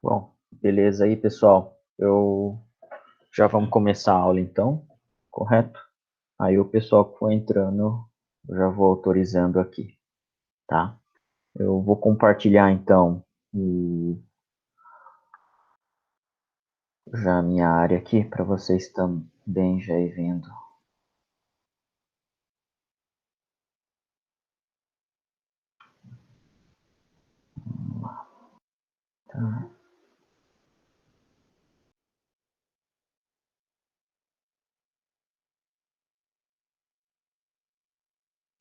Bom, beleza aí, pessoal. Eu já vamos começar a aula então, correto? Aí o pessoal que for entrando, eu já vou autorizando aqui, tá? Eu vou compartilhar então já a minha área aqui para vocês também já ir vendo. Tá?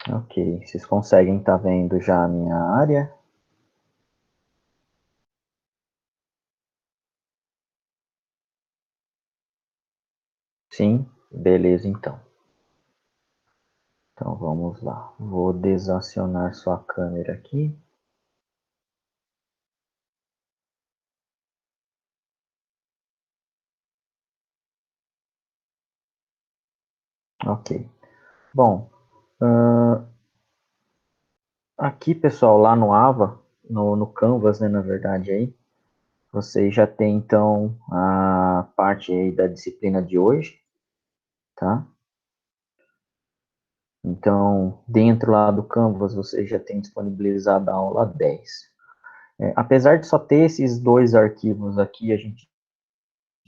Ok, vocês conseguem estar vendo já a minha área? Sim? Beleza então. Então vamos lá. Vou desacionar sua câmera aqui. Ok. Bom, aqui, pessoal, lá no Ava, no Canvas, né, na verdade, aí, vocês já tem, então, a parte aí da disciplina de hoje, tá? Então, dentro lá do Canvas, vocês já tem disponibilizado a aula 10. Apesar de só ter esses dois arquivos aqui, a gente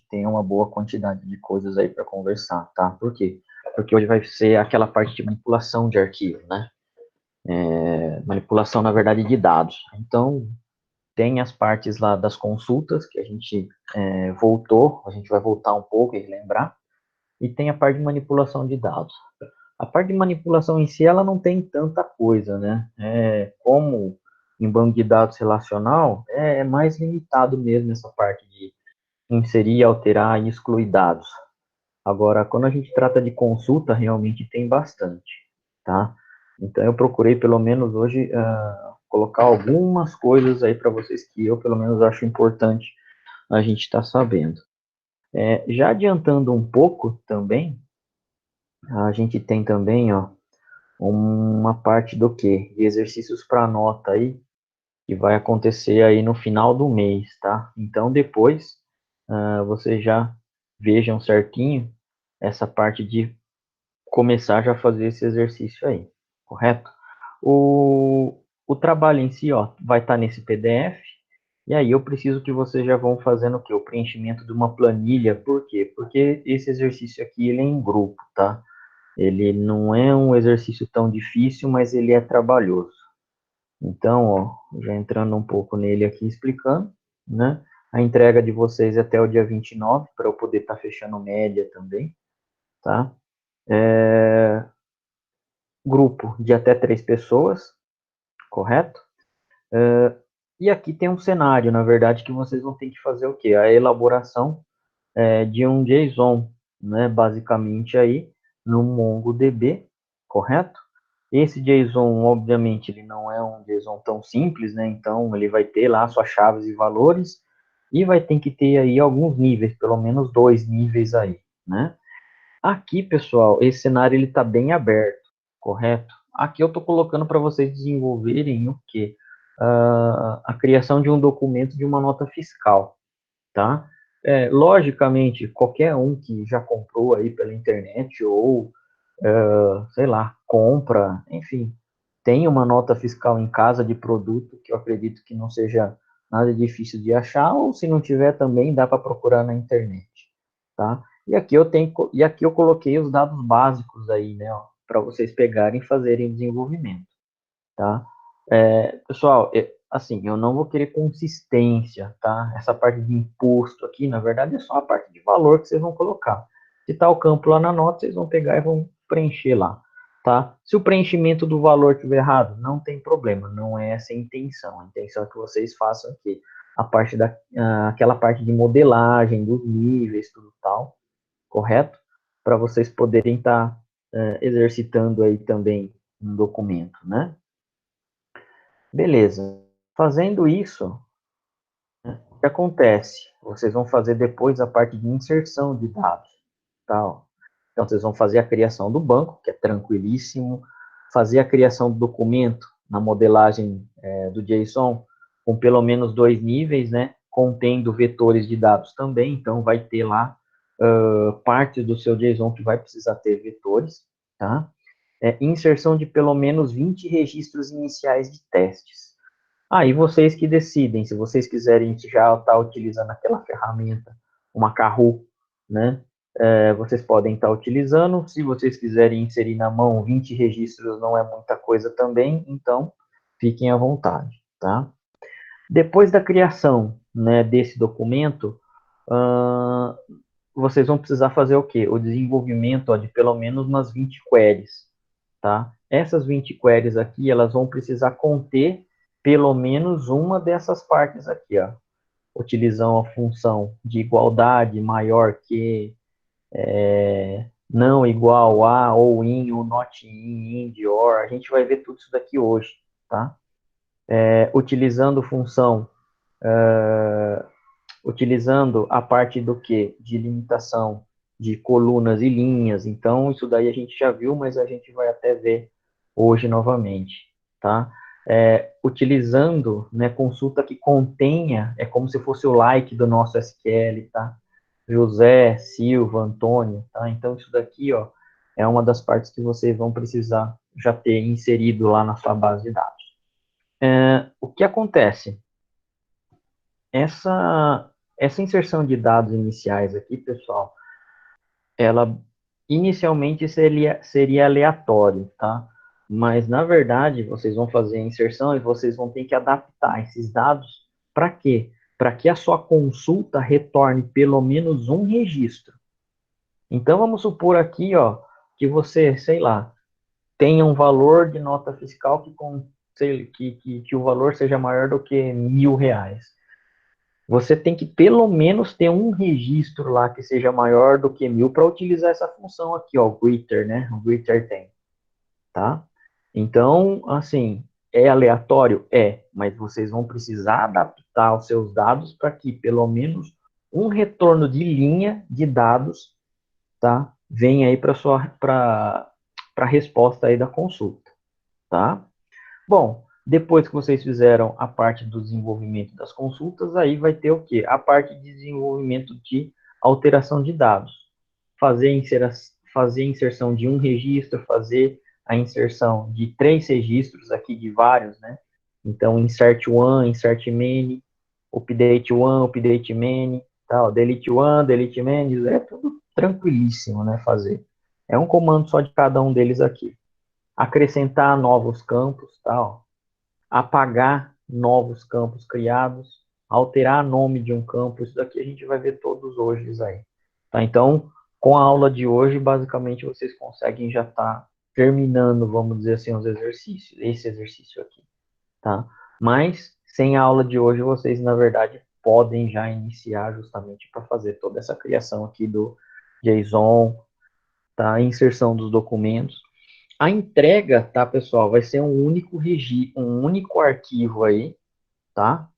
tem uma boa quantidade de coisas aí para conversar, tá? Por quê? Porque hoje vai ser aquela parte de manipulação de arquivo, né? Manipulação, na verdade, de dados. Então, tem as partes lá das consultas, que a gente voltou, a gente vai voltar um pouco e lembrar, e tem a parte de manipulação de dados. A parte de manipulação em si, ela não tem tanta coisa, né? Como em banco de dados relacional, é mais limitado mesmo essa parte de inserir, alterar e excluir dados. Agora, quando a gente trata de consulta, realmente tem bastante, tá? Então, eu procurei, pelo menos hoje, colocar algumas coisas aí para vocês que eu, pelo menos, acho importante a gente estar sabendo. Já adiantando um pouco também, a gente tem também, ó, uma parte do quê? De exercícios para nota aí, que vai acontecer aí no final do mês, tá? Então, depois, vocês já vejam certinho essa parte de começar já a fazer esse exercício aí, correto? O trabalho em si, ó, vai estar nesse PDF, e aí eu preciso que vocês já vão fazendo o quê? O preenchimento de uma planilha, por quê? Porque esse exercício aqui, ele é em grupo, tá? Ele não é um exercício tão difícil, mas ele é trabalhoso. Então, ó, já entrando um pouco nele aqui, explicando, né? A entrega de vocês é até o dia 29, para eu poder estar fechando média também, tá? Grupo de até 3 pessoas, correto? E aqui tem um cenário, na verdade, que vocês vão ter que fazer o quê? A elaboração de um JSON, né? Basicamente aí no MongoDB, correto? Esse JSON, obviamente, ele não é um JSON tão simples, né? Então, ele vai ter lá suas chaves e valores e vai ter que ter aí alguns níveis, pelo menos 2 níveis aí, né? Aqui, pessoal, esse cenário ele está bem aberto, correto? Aqui eu estou colocando para vocês desenvolverem o quê? A criação de um documento de uma nota fiscal, tá? Logicamente, qualquer um que já comprou aí pela internet ou, sei lá, compra, enfim, tem uma nota fiscal em casa de produto que eu acredito que não seja nada difícil de achar, ou se não tiver também dá para procurar na internet, tá? E aqui eu coloquei os dados básicos aí, né, para vocês pegarem e fazerem desenvolvimento, tá? Pessoal, assim, eu não vou querer consistência, tá? Essa parte de imposto aqui, na verdade, é só a parte de valor que vocês vão colocar. Se tá o campo lá na nota, vocês vão pegar e vão preencher lá, tá? Se o preenchimento do valor estiver errado, não tem problema, não é essa a intenção. A intenção é que vocês façam aqui a parte aquela parte de modelagem dos níveis, tudo tal, correto? Para vocês poderem estar exercitando aí também um documento, né? Beleza. Fazendo isso, o que acontece? Vocês vão fazer depois a parte de inserção de dados, tá? Então, vocês vão fazer a criação do banco, que é tranquilíssimo, fazer a criação do documento na modelagem do JSON, com pelo menos 2 níveis, né? contendo vetores de dados também, então vai ter lá parte do seu JSON que vai precisar ter vetores, tá? Inserção de pelo menos 20 registros iniciais de testes. Aí vocês que decidem, se vocês quiserem já estar utilizando aquela ferramenta, uma Kahoot, né? Vocês podem estar utilizando. Se vocês quiserem inserir na mão 20 registros, não é muita coisa também, então fiquem à vontade, tá? Depois da criação, né, desse documento, vocês vão precisar fazer o quê? O desenvolvimento de pelo menos umas 20 queries, tá? Essas 20 queries aqui, elas vão precisar conter pelo menos uma dessas partes aqui, ó. Utilizando a função de igualdade maior que, não igual a, ou in, ou not in, ind, or. A gente vai ver tudo isso daqui hoje, tá? Utilizando função, utilizando a parte do que? De limitação de colunas e linhas. Então, isso daí a gente já viu, mas a gente vai até ver hoje novamente, tá? Utilizando, né, consulta que contenha, é como se fosse o like do nosso SQL, tá? José, Silva, Antônio, tá? Então, isso daqui, ó, é uma das partes que vocês vão precisar já ter inserido lá na sua base de dados. O que acontece? Essa inserção de dados iniciais aqui, pessoal, ela inicialmente seria aleatório, tá? Mas, na verdade, vocês vão fazer a inserção e vocês vão ter que adaptar esses dados para quê? Para que a sua consulta retorne pelo menos um registro. Então, vamos supor aqui, ó, que você, sei lá, tenha um valor de nota fiscal que o valor seja maior do que R$ 1.000. Você tem que pelo menos ter um registro lá que seja maior do que 1.000 para utilizar essa função aqui, ó, o greater, né? O greater tem, tá? Então, assim, é aleatório? Mas vocês vão precisar adaptar os seus dados para que pelo menos um retorno de linha de dados, tá? Venha aí para a resposta aí da consulta, tá? Bom, depois que vocês fizeram a parte do desenvolvimento das consultas, aí vai ter o quê? A parte de desenvolvimento de alteração de dados. Fazer a inserção de um registro, fazer a inserção de 3 registros aqui, de vários, né? Então, insert one, insert many, update one, update many, tal, delete one, delete many, é tudo tranquilíssimo, né, fazer. É um comando só de cada um deles aqui. Acrescentar novos campos, tal, apagar novos campos criados, alterar nome de um campo, isso daqui a gente vai ver todos hoje aí. Tá? Então, com a aula de hoje, basicamente vocês conseguem já estar terminando, vamos dizer assim, os exercícios, esse exercício aqui, tá? Mas, sem a aula de hoje, vocês, na verdade, podem já iniciar justamente para fazer toda essa criação aqui do JSON, tá? A inserção dos documentos. A entrega, tá, pessoal, vai ser um único arquivo aí, tá?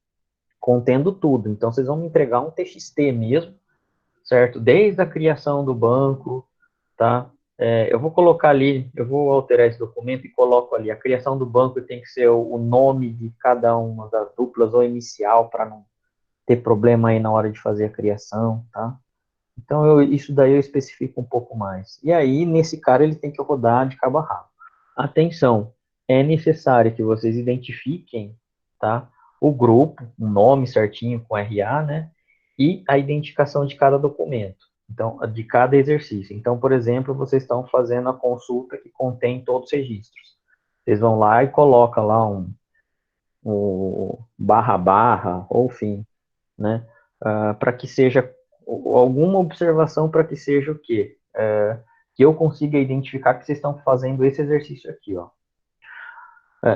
Contendo tudo. Então, vocês vão me entregar um TXT mesmo, certo? Desde a criação do banco, tá? Eu vou colocar ali, eu vou alterar esse documento e coloco ali. A criação do banco tem que ser o nome de cada uma das duplas ou inicial, para não ter problema aí na hora de fazer a criação, tá? Então, isso daí eu especifico um pouco mais. E aí, nesse cara, ele tem que rodar de cabo a rabo. Atenção, é necessário que vocês identifiquem, tá, o grupo, um nome certinho com RA, né, e a identificação de cada documento, então, de cada exercício. Então, por exemplo, vocês estão fazendo a consulta que contém todos os registros. Vocês vão lá e colocam lá um barra barra, ou fim, né, para que seja alguma observação para que seja o quê? Que eu consiga identificar que vocês estão fazendo esse exercício aqui, ó.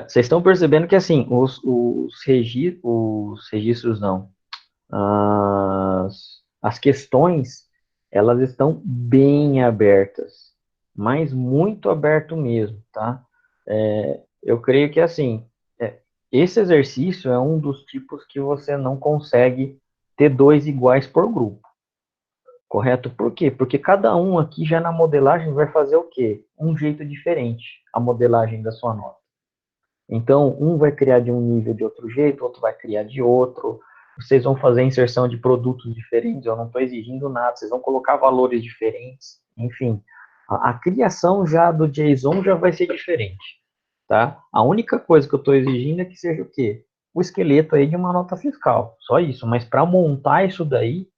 Vocês estão percebendo que, assim, os registros não, as questões, elas estão bem abertas, mas muito aberto mesmo, tá? Eu creio que, assim, esse exercício é um dos tipos que você não consegue ter dois iguais por grupo, correto? Por quê? Porque cada um aqui já na modelagem vai fazer o quê? Um jeito diferente, a modelagem da sua nota. Então, um vai criar de um nível de outro jeito, outro vai criar de outro. vocês vão fazer inserção de produtos diferentes, eu não estou exigindo nada, vocês vão colocar valores diferentes, enfim. A criação já do JSON já vai ser diferente, tá? A única coisa que eu estou exigindo é que seja o quê? O esqueleto aí de uma nota fiscal, só isso. Mas para montar isso daí,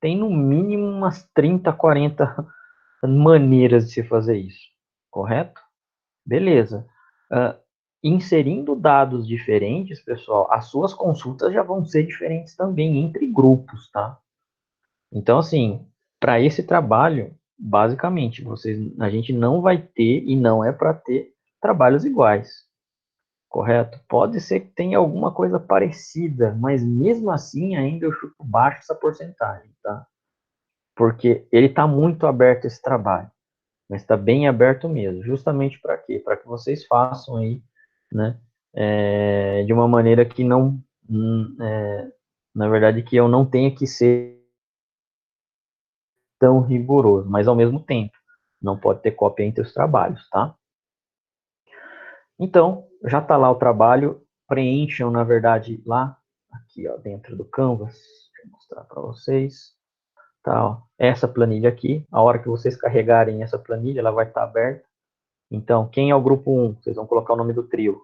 tem no mínimo umas 30, 40 maneiras de se fazer isso, correto? Beleza. Uh, inserindo dados diferentes, pessoal, as suas consultas já vão ser diferentes também entre grupos, tá? Então, assim, para esse trabalho, basicamente, a gente não vai ter e não é para ter trabalhos iguais, correto? Pode ser que tenha alguma coisa parecida, mas mesmo assim ainda eu chuto baixo essa porcentagem, tá? Porque ele está muito aberto esse trabalho, mas está bem aberto mesmo. Justamente para quê? Para que vocês façam aí, né, de uma maneira que não, na verdade, que eu não tenha que ser tão rigoroso, mas ao mesmo tempo, não pode ter cópia entre os trabalhos, tá? Então, já está lá o trabalho, preencham, na verdade, lá, aqui, ó, dentro do Canvas, deixa eu mostrar para vocês, tá, ó, essa planilha aqui, a hora que vocês carregarem essa planilha, ela vai estar aberta. Então, quem é o grupo 1? Vocês vão colocar o nome do trio,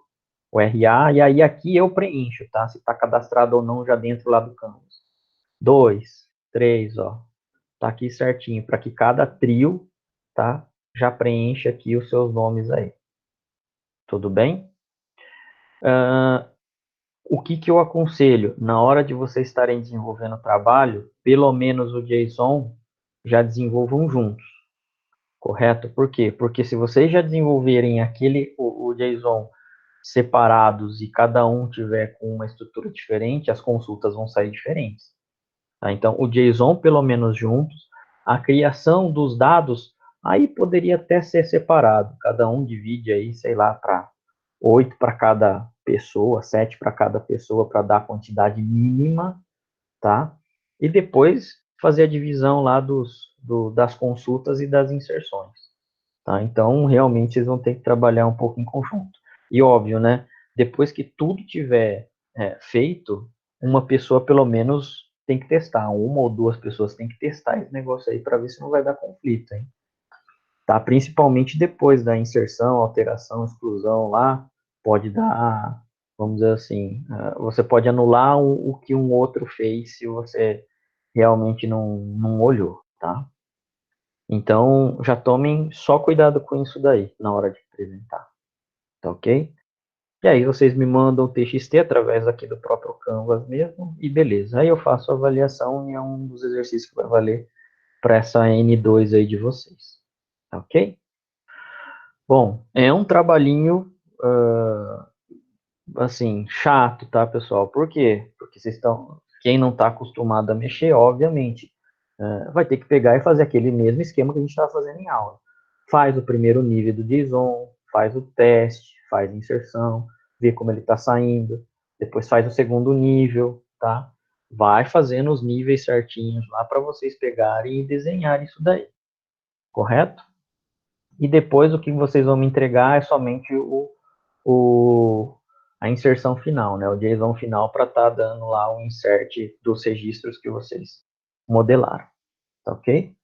o RA, e aí aqui eu preencho, tá? Se está cadastrado ou não já dentro lá do Canvas. 2, 3, ó, tá aqui certinho, para que cada trio, tá? Já preencha aqui os seus nomes aí. Tudo bem? O que eu aconselho? Na hora de vocês estarem desenvolvendo o trabalho, pelo menos o JSON já desenvolvam juntos, correto? Por quê? Porque se vocês já desenvolverem o JSON separados e cada um tiver com uma estrutura diferente, as consultas vão sair diferentes. Tá? Então, o JSON, pelo menos juntos, a criação dos dados, aí poderia até ser separado. Cada um divide aí, sei lá, para 8 para cada pessoa, 7 para cada pessoa, para dar a quantidade mínima, tá? E depois fazer a divisão lá das consultas e das inserções. Tá? Então, realmente, vocês vão ter que trabalhar um pouco em conjunto. E óbvio, né? Depois que tudo tiver feito, uma pessoa pelo menos tem que testar. Uma ou duas pessoas têm que testar esse negócio aí para ver se não vai dar conflito, hein? Tá? Principalmente depois da inserção, alteração, exclusão lá, pode dar, vamos dizer assim, você pode anular o que um outro fez se você realmente não olhou, tá? Então, já tomem só cuidado com isso daí, na hora de apresentar, tá ok? E aí vocês me mandam o TXT através aqui do próprio Canvas mesmo, e beleza. Aí eu faço a avaliação e é um dos exercícios que vai valer para essa N2 aí de vocês, tá ok? Bom, é um trabalhinho, assim, chato, tá, pessoal? Por quê? Porque quem não está acostumado a mexer, obviamente, vai ter que pegar e fazer aquele mesmo esquema que a gente estava fazendo em aula. Faz o primeiro nível do JSON, faz o teste, faz a inserção, vê como ele está saindo, depois faz o segundo nível, tá? Vai fazendo os níveis certinhos lá para vocês pegarem e desenharem isso daí, correto? E depois o que vocês vão me entregar é somente o, a inserção final, né? O JSON final para estar dando lá o insert dos registros que vocês modelaram, tá ok?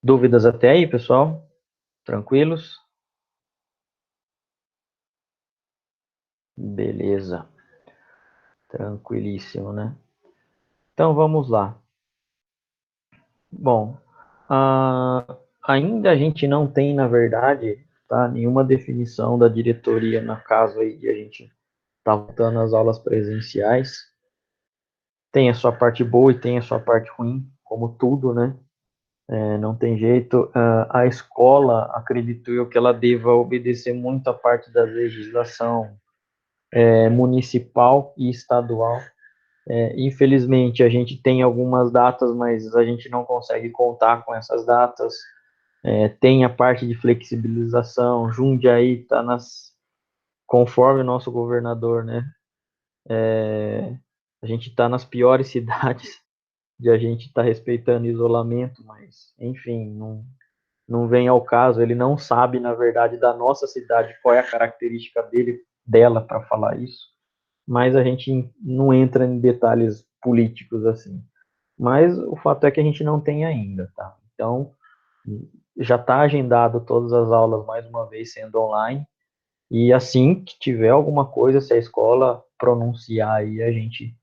Dúvidas até aí, pessoal? Tranquilos? Beleza. Tranquilíssimo, né? Então vamos lá. Bom, ainda a gente não tem, na verdade, tá, nenhuma definição da diretoria na caso aí de a gente estar voltando às aulas presenciais. Tem a sua parte boa e tem a sua parte ruim, como tudo, né? Não tem jeito. A escola, acredito eu, que ela deva obedecer muito a parte da legislação municipal e estadual. Infelizmente, a gente tem algumas datas, mas a gente não consegue contar com essas datas. Tem a parte de flexibilização. Jundiaí está conforme o nosso governador, né? A gente está nas piores cidades de a gente estar respeitando isolamento, mas, enfim, não vem ao caso. Ele não sabe, na verdade, da nossa cidade qual é a característica dela para falar isso. mas a gente não entra em detalhes políticos assim. Mas o fato é que a gente não tem ainda, tá? Então, já está agendado todas as aulas mais uma vez sendo online, e assim que tiver alguma coisa, se a escola pronunciar aí, a gente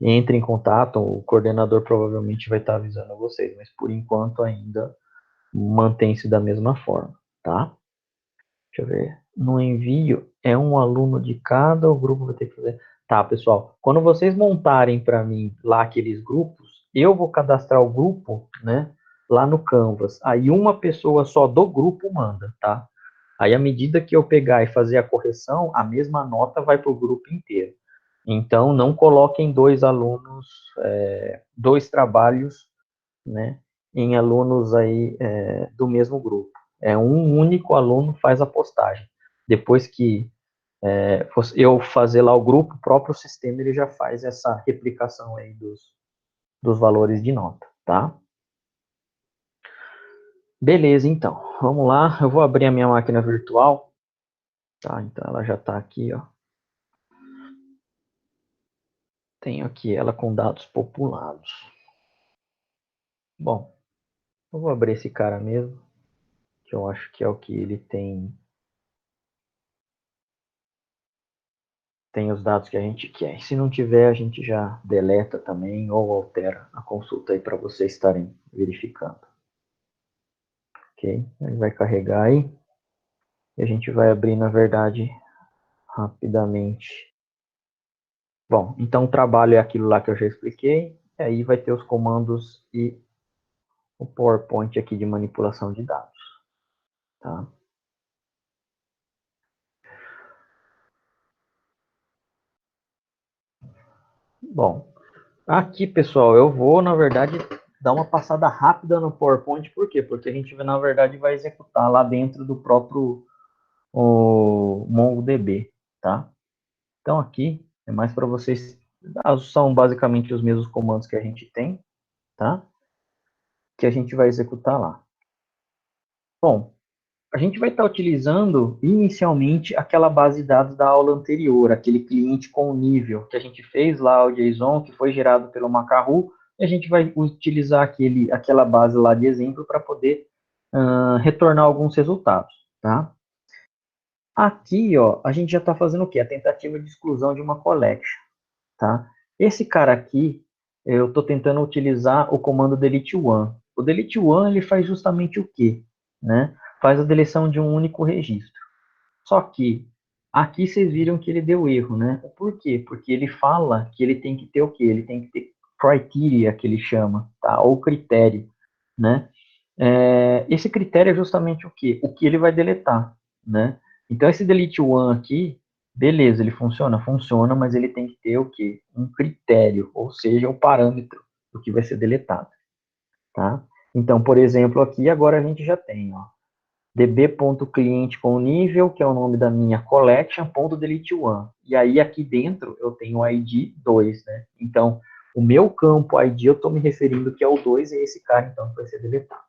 entra em contato, o coordenador provavelmente vai estar avisando vocês, mas por enquanto ainda mantém-se da mesma forma, tá? Deixa eu ver. No envio, é um aluno de cada, o grupo vai ter que fazer. Tá, pessoal. Quando vocês montarem para mim lá aqueles grupos, eu vou cadastrar o grupo, né? Lá no Canvas. Aí uma pessoa só do grupo manda, tá? Aí, à medida que eu pegar e fazer a correção, a mesma nota vai para o grupo inteiro. Então, não coloquem dois alunos, dois trabalhos, né, em alunos aí do mesmo grupo. É um único aluno faz a postagem. Depois que eu fazer lá o grupo, o próprio sistema ele já faz essa replicação aí dos valores de nota, tá? Beleza, então. Vamos lá. Eu vou abrir a minha máquina virtual, tá? Então ela já está aqui, ó. Tenho aqui ela com dados populados. Bom, eu vou abrir esse cara mesmo, que eu acho que é o que ele tem os dados que a gente quer. Se não tiver, a gente já deleta também ou altera a consulta aí para vocês estarem verificando. Ok? Ele vai carregar aí e a gente vai abrir, na verdade, rapidamente. Bom, então o trabalho é aquilo lá que eu já expliquei. E aí vai ter os comandos e o PowerPoint aqui de manipulação de dados. Tá? Bom, aqui, pessoal, eu vou, na verdade, dar uma passada rápida no PowerPoint, por quê? Porque a gente, na verdade, vai executar lá dentro do próprio MongoDB, tá? Então, aqui é mais para vocês, são basicamente os mesmos comandos que a gente tem, tá? Que a gente vai executar lá. Bom, a gente vai estar utilizando inicialmente aquela base de dados da aula anterior, aquele cliente com nível que a gente fez lá, o JSON, que foi gerado pelo Macaru, e a gente vai utilizar aquela base lá de exemplo para poder retornar alguns resultados, tá? Aqui, ó, a gente já está fazendo o quê? A tentativa de exclusão de uma collection, tá? Esse cara aqui, eu estou tentando utilizar o comando delete one. O delete one, ele faz justamente o quê? Né? Faz a deleção de um único registro. Só que aqui vocês viram que ele deu erro, né? Por quê? Porque ele fala que ele tem que ter o quê? Ele tem que ter criteria, que ele chama, tá? Ou critério, né? Esse critério é justamente o quê? O que ele vai deletar, né? Então, esse delete one aqui, beleza, ele funciona? Funciona, mas ele tem que ter o quê? Um critério, ou seja, o parâmetro do que vai ser deletado, tá? Então, por exemplo, aqui agora a gente já tem, ó, db.cliente com nível, que é o nome da minha collection.delete1. E aí aqui dentro eu tenho o ID 2, né? Então, o meu campo ID eu estou me referindo que é o 2 e esse cara então vai ser deletado,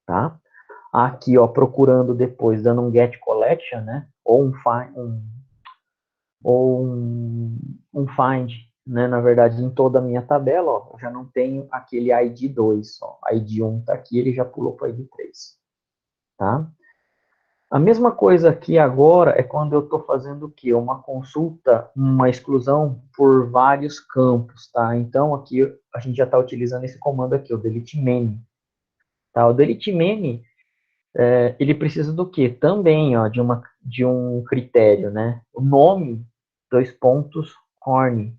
tá? Aqui, ó, procurando depois, dando um get collection, né? Ou um find, né? Na verdade, em toda a minha tabela, ó, eu já não tenho aquele ID 2, ó. ID 1 está aqui, ele já pulou para ID 3, tá? A mesma coisa aqui agora é quando eu estou fazendo o quê? Uma consulta, uma exclusão por vários campos, tá? Então, aqui a gente já está utilizando esse comando aqui, o delete many. Tá? O delete many, ele precisa do quê? Também, ó, de um critério, né? O nome, dois pontos, corn.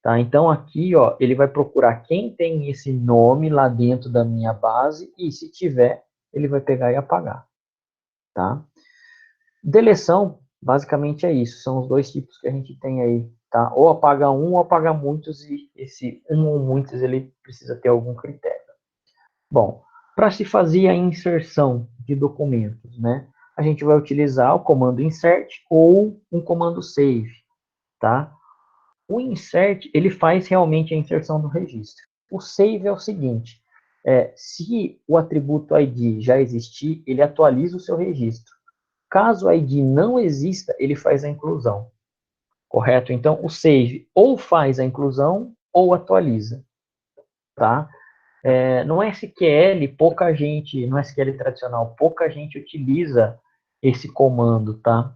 Tá? Então, aqui, ó, ele vai procurar quem tem esse nome lá dentro da minha base e, se tiver, ele vai pegar e apagar, tá? Deleção, basicamente é isso. São os dois tipos que a gente tem aí, tá? Ou apaga um ou apaga muitos, e esse um ou muitos ele precisa ter algum critério. Bom, para se fazer a inserção de documentos, né? A gente vai utilizar o comando insert ou um comando save, tá? O insert, ele faz realmente a inserção do registro. O save é o seguinte, se o atributo ID já existir, ele atualiza o seu registro. Caso o ID não exista, ele faz a inclusão, correto? Então, o save ou faz a inclusão ou atualiza, tá? No SQL, pouca gente, no SQL tradicional, pouca gente utiliza esse comando, tá?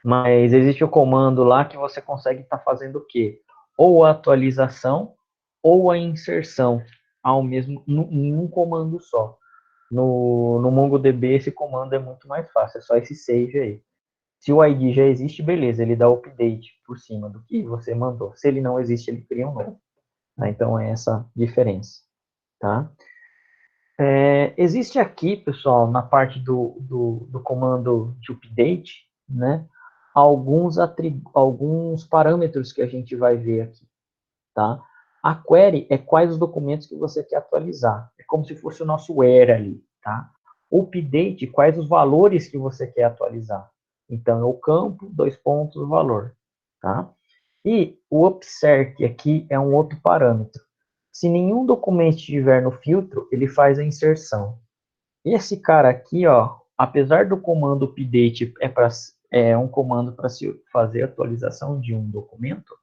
Mas existe o comando lá que você consegue estar fazendo o quê? Ou a atualização ou a inserção ao mesmo em um comando só. No MongoDB esse comando é muito mais fácil, é só esse save aí. Se o ID já existe, beleza, ele dá update por cima do que você mandou. Se ele não existe, ele cria um novo. Tá? Então é essa diferença. Tá? Existe aqui, pessoal, na parte do comando de update, né, alguns parâmetros que a gente vai ver aqui. Tá? A query é quais os documentos que você quer atualizar. É como se fosse o nosso where ali. Tá? Update, quais os valores que você quer atualizar. Então, é o campo, dois pontos, o valor. Tá? E o upsert aqui é um outro parâmetro. Se nenhum documento estiver no filtro, ele faz a inserção. Esse cara aqui, ó, apesar do comando update é um comando para se fazer a atualização de um documento,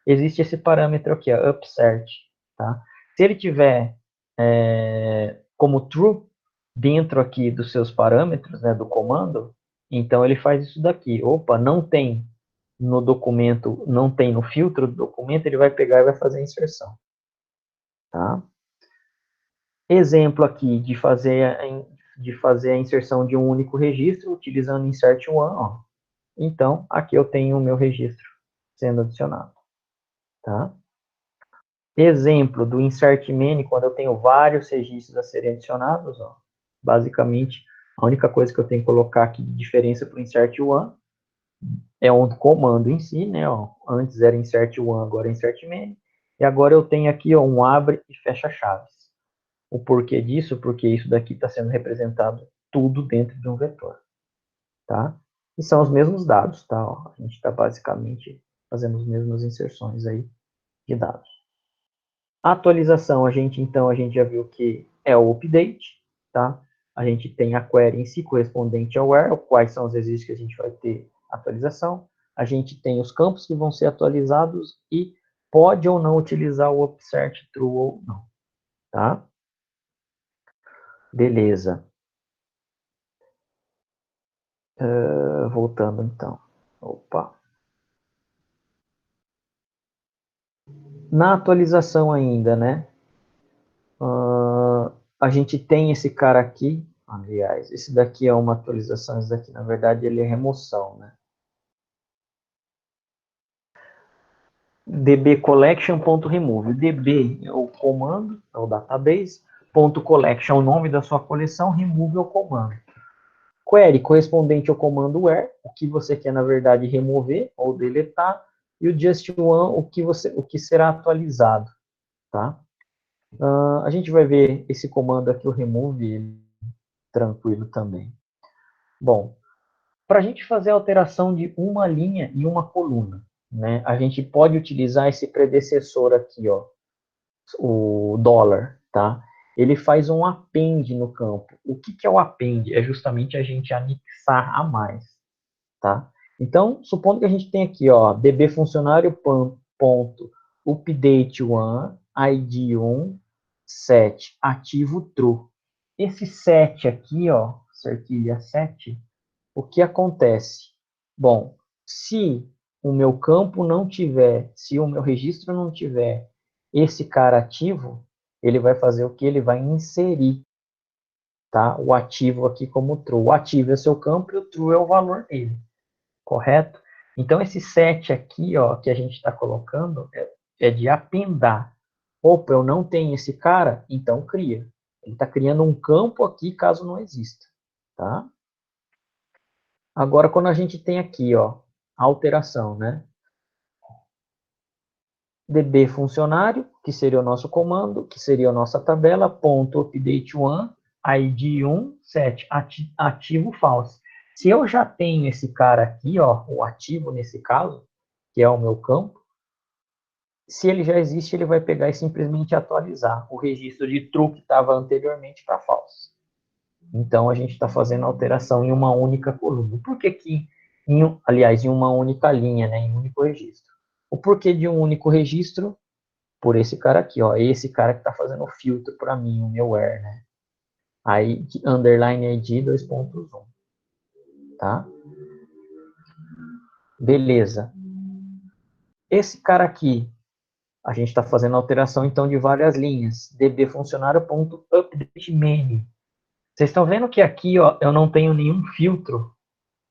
existe esse parâmetro aqui, ó, upsert. Tá? Se ele tiver como true dentro aqui dos seus parâmetros, né, do comando, então ele faz isso daqui. Opa, não tem no documento, não tem no filtro do documento, ele vai pegar e vai fazer a inserção. Tá? Exemplo aqui de fazer a inserção de um único registro utilizando insert one. Ó. Então, aqui eu tenho o meu registro sendo adicionado. Tá? Exemplo do insert many, quando eu tenho vários registros a serem adicionados. Ó. Basicamente, a única coisa que eu tenho que colocar aqui de diferença para o insert one é um comando em si, né? Ó. Antes era insert one, agora é insert many. E agora eu tenho aqui ó, um abre e fecha chaves. O porquê disso? Porque isso daqui está sendo representado tudo dentro de um vetor, tá? E são os mesmos dados, tá? Ó, a gente está basicamente fazendo as mesmas inserções aí de dados. A atualização, então, a gente já viu que é o update, tá? A gente tem a query em si correspondente ao where, quais são os registros que a gente vai ter atualização. A gente tem os campos que vão ser atualizados e pode ou não utilizar o upsert true ou não, tá? Beleza. Voltando então. Opa. Na atualização ainda, né? A gente tem esse cara aqui. Aliás, esse daqui é uma atualização, esse daqui, na verdade, ele é remoção, né? dbcollection.remove. db é o comando, é o database. .collection é o nome da sua coleção, remove é o comando. Query correspondente ao comando where, o que você quer, na verdade, remover ou deletar. E o just one, o que será atualizado, tá? A gente vai ver esse comando aqui, o remove, tranquilo também. Bom, para a gente fazer a alteração de uma linha e uma coluna, né, a gente pode utilizar esse predecessor aqui, ó, o dólar, tá? Ele faz um append no campo. O que é o append? É justamente a gente anexar a mais, tá? Então, supondo que a gente tem aqui, ó, db funcionário ponto update one id 1 set ativo true. Esse set aqui, ó, cerquilha 7, o que acontece? Bom, se o meu campo não tiver, se o meu registro não tiver esse cara ativo, ele vai fazer o que? Ele vai inserir, tá? O ativo aqui como true. O ativo é seu campo e o true é o valor dele, correto? Então, esse set aqui, ó, que a gente está colocando, é de apendar. Opa, eu não tenho esse cara? Então cria. Ele está criando um campo aqui, caso não exista, tá? Agora, quando a gente tem aqui, ó, a alteração, né? db funcionário, que seria o nosso comando, que seria a nossa tabela, ponto update one, id 1, set, ativo false. Se eu já tenho esse cara aqui, ó, o ativo nesse caso, que é o meu campo, se ele já existe, ele vai pegar e simplesmente atualizar o registro de true que estava anteriormente para false. Então, a gente está fazendo a alteração em uma única coluna. Por que aliás, em uma única linha, né, em um único registro. O porquê de um único registro? Por esse cara aqui, ó, esse cara que está fazendo o filtro para mim, o meu where, né? Aí, underline ID 2.1, tá? Beleza. Esse cara aqui, a gente está fazendo alteração, então, de várias linhas. db funcionário.updateMany. Vocês estão vendo que aqui, ó, eu não tenho nenhum filtro.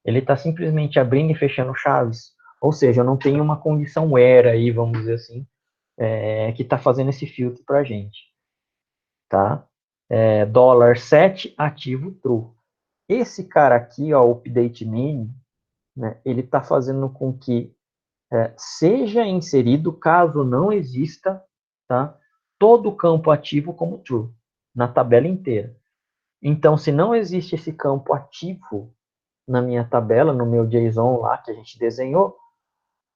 Ele está simplesmente abrindo e fechando chaves. Ou seja, eu não tenho uma condição where aí, vamos dizer assim, que está fazendo esse filtro para a gente. Tá? $set ativo true. Esse cara aqui, ó, updateMany, né, ele está fazendo com que seja inserido, caso não exista, tá, todo o campo ativo como true, na tabela inteira. Então, se não existe esse campo ativo na minha tabela, no meu JSON lá que a gente desenhou,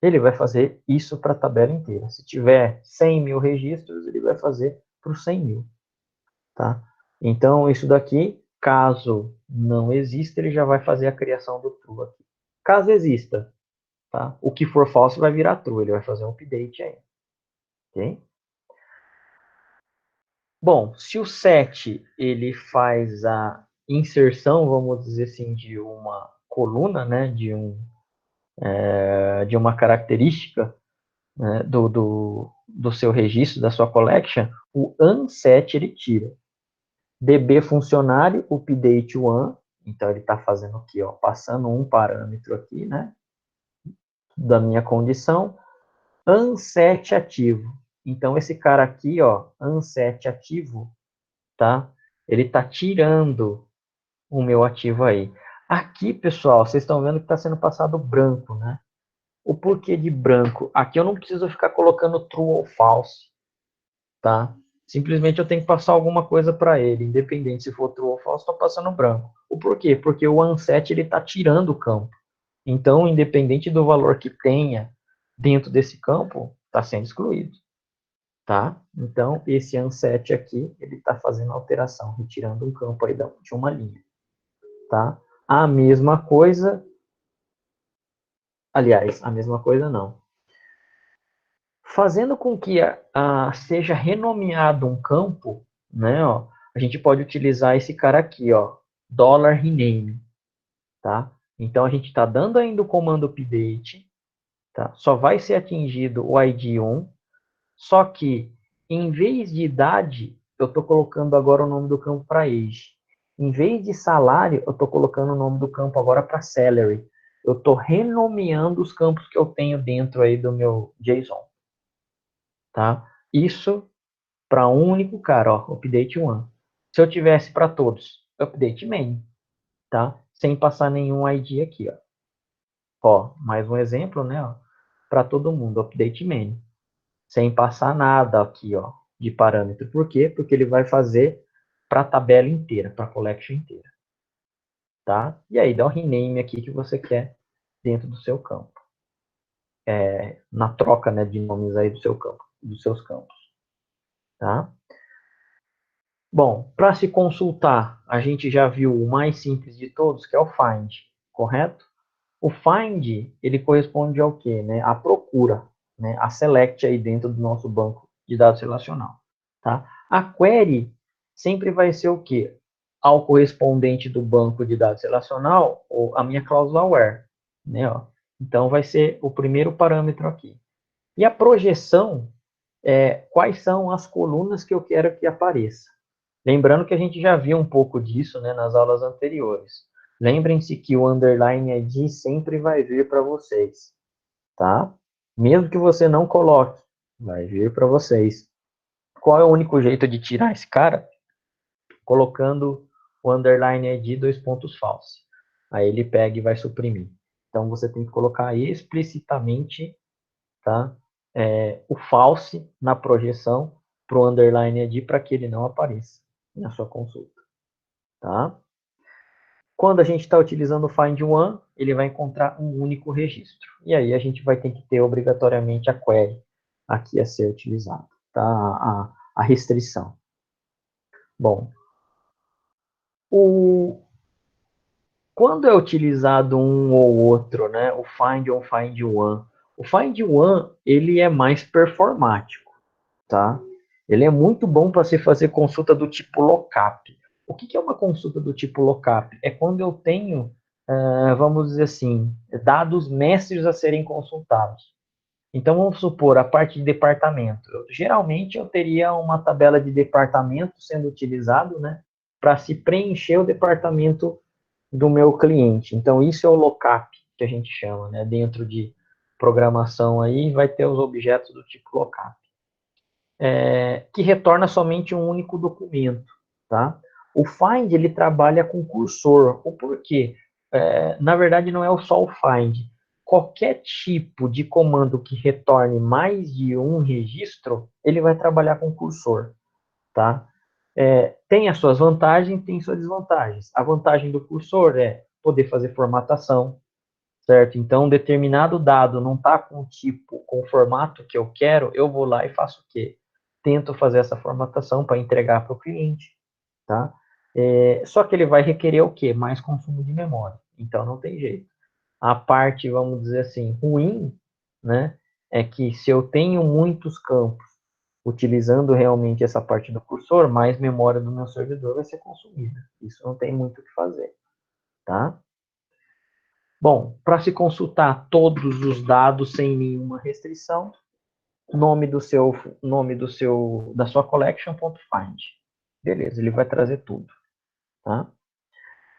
ele vai fazer isso para a tabela inteira. Se tiver 100 mil registros, ele vai fazer para os 100 mil. Tá? Então, isso daqui, caso não exista, ele já vai fazer a criação do true aqui. Caso exista, tá? O que for falso vai virar true, ele vai fazer um update aí. Ok? Bom, se o set ele faz a inserção, vamos dizer assim, de uma coluna, né, de uma característica, né, do seu registro, da sua collection, o unset ele tira. db funcionário update one, então ele está fazendo aqui, ó, passando um parâmetro aqui, né, da minha condição, unset ativo. Então esse cara aqui, ó, unset ativo, tá? Ele está tirando o meu ativo aí. Aqui, pessoal, vocês estão vendo que está sendo passado branco, né? O porquê de branco? Aqui eu não preciso ficar colocando true ou false, tá? Simplesmente eu tenho que passar alguma coisa para ele, independente se for true ou false, estou passando branco. O porquê? Porque o unset ele está tirando o campo. Então, independente do valor que tenha dentro desse campo, está sendo excluído, tá? Então, esse unset aqui, ele está fazendo alteração, retirando um campo aí de uma linha, tá? A mesma coisa, aliás, a mesma coisa não. Fazendo com que seja renomeado um campo, né, ó, a gente pode utilizar esse cara aqui, ó, $rename, tá? Então, a gente está dando ainda o comando update, tá? Só vai ser atingido o ID 1, só que, em vez de idade, eu estou colocando agora o nome do campo para age. Em vez de salário, eu estou colocando o nome do campo agora para salary. Eu estou renomeando os campos que eu tenho dentro aí do meu JSON. Tá? Isso para um único cara, ó, update one. Se eu tivesse para todos, update main, tá? Sem passar nenhum ID aqui, ó. Ó, mais um exemplo, né, ó, para todo mundo, update main, sem passar nada aqui, ó, de parâmetro. Por quê? Porque ele vai fazer para a tabela inteira, para a collection inteira, tá? E aí dá o rename aqui que você quer dentro do seu campo. Na troca, né, de nomes aí do seu campo, dos seus campos, tá? Bom, para se consultar, a gente já viu o mais simples de todos, que é o find, correto? O find, ele corresponde ao quê? Né? A procura, né? A select aí dentro do nosso banco de dados relacional. Tá? A query sempre vai ser o quê? Ao correspondente do banco de dados relacional, ou a minha cláusula where. Né? Ó. Então, vai ser o primeiro parâmetro aqui. E a projeção quais são as colunas que eu quero que apareça. Lembrando que a gente já viu um pouco disso, né, nas aulas anteriores. Lembrem-se que o underline ID sempre vai vir para vocês, tá? Mesmo que você não coloque, vai vir para vocês. Qual é o único jeito de tirar esse cara? Colocando o underline ID dois pontos false. Aí ele pega e vai suprimir. Então você tem que colocar explicitamente, tá? O false na projeção para o underline ID para que ele não apareça na sua consulta, tá? Quando a gente está utilizando o find one, ele vai encontrar um único registro. E aí a gente vai ter que ter obrigatoriamente a query aqui a ser utilizada, tá? A restrição. Bom, Quando é utilizado um ou outro, né, o find ou find one, o find one, ele é mais performático, tá? Ele é muito bom para se fazer consulta do tipo lookup. O que é uma consulta do tipo lookup? É quando eu tenho, vamos dizer assim, dados mestres a serem consultados. Então, vamos supor, a parte de departamento. Geralmente, eu teria uma tabela de departamento sendo utilizado, né, para se preencher o departamento do meu cliente. Então, isso é o lookup que a gente chama, né? Dentro de programação aí, vai ter os objetos do tipo lookup, que retorna somente um único documento, tá? O find, ele trabalha com cursor. O porquê? Na verdade, não é só o find. Qualquer tipo de comando que retorne mais de um registro, ele vai trabalhar com cursor, tá? Tem as suas vantagens, tem suas desvantagens. A vantagem do cursor é poder fazer formatação, certo? Então, determinado dado não está com o tipo, com o formato que eu quero, eu vou lá e faço o quê? Tento fazer essa formatação para entregar para o cliente, tá? Só que ele vai requerer o quê? Mais consumo de memória. Então, não tem jeito. A parte, vamos dizer assim, ruim, né, é que se eu tenho muitos campos utilizando realmente essa parte do cursor, mais memória do meu servidor vai ser consumida. Isso não tem muito o que fazer, tá? Bom, para se consultar todos os dados sem nenhuma restrição, da sua collection.find. Beleza, ele vai trazer tudo, tá?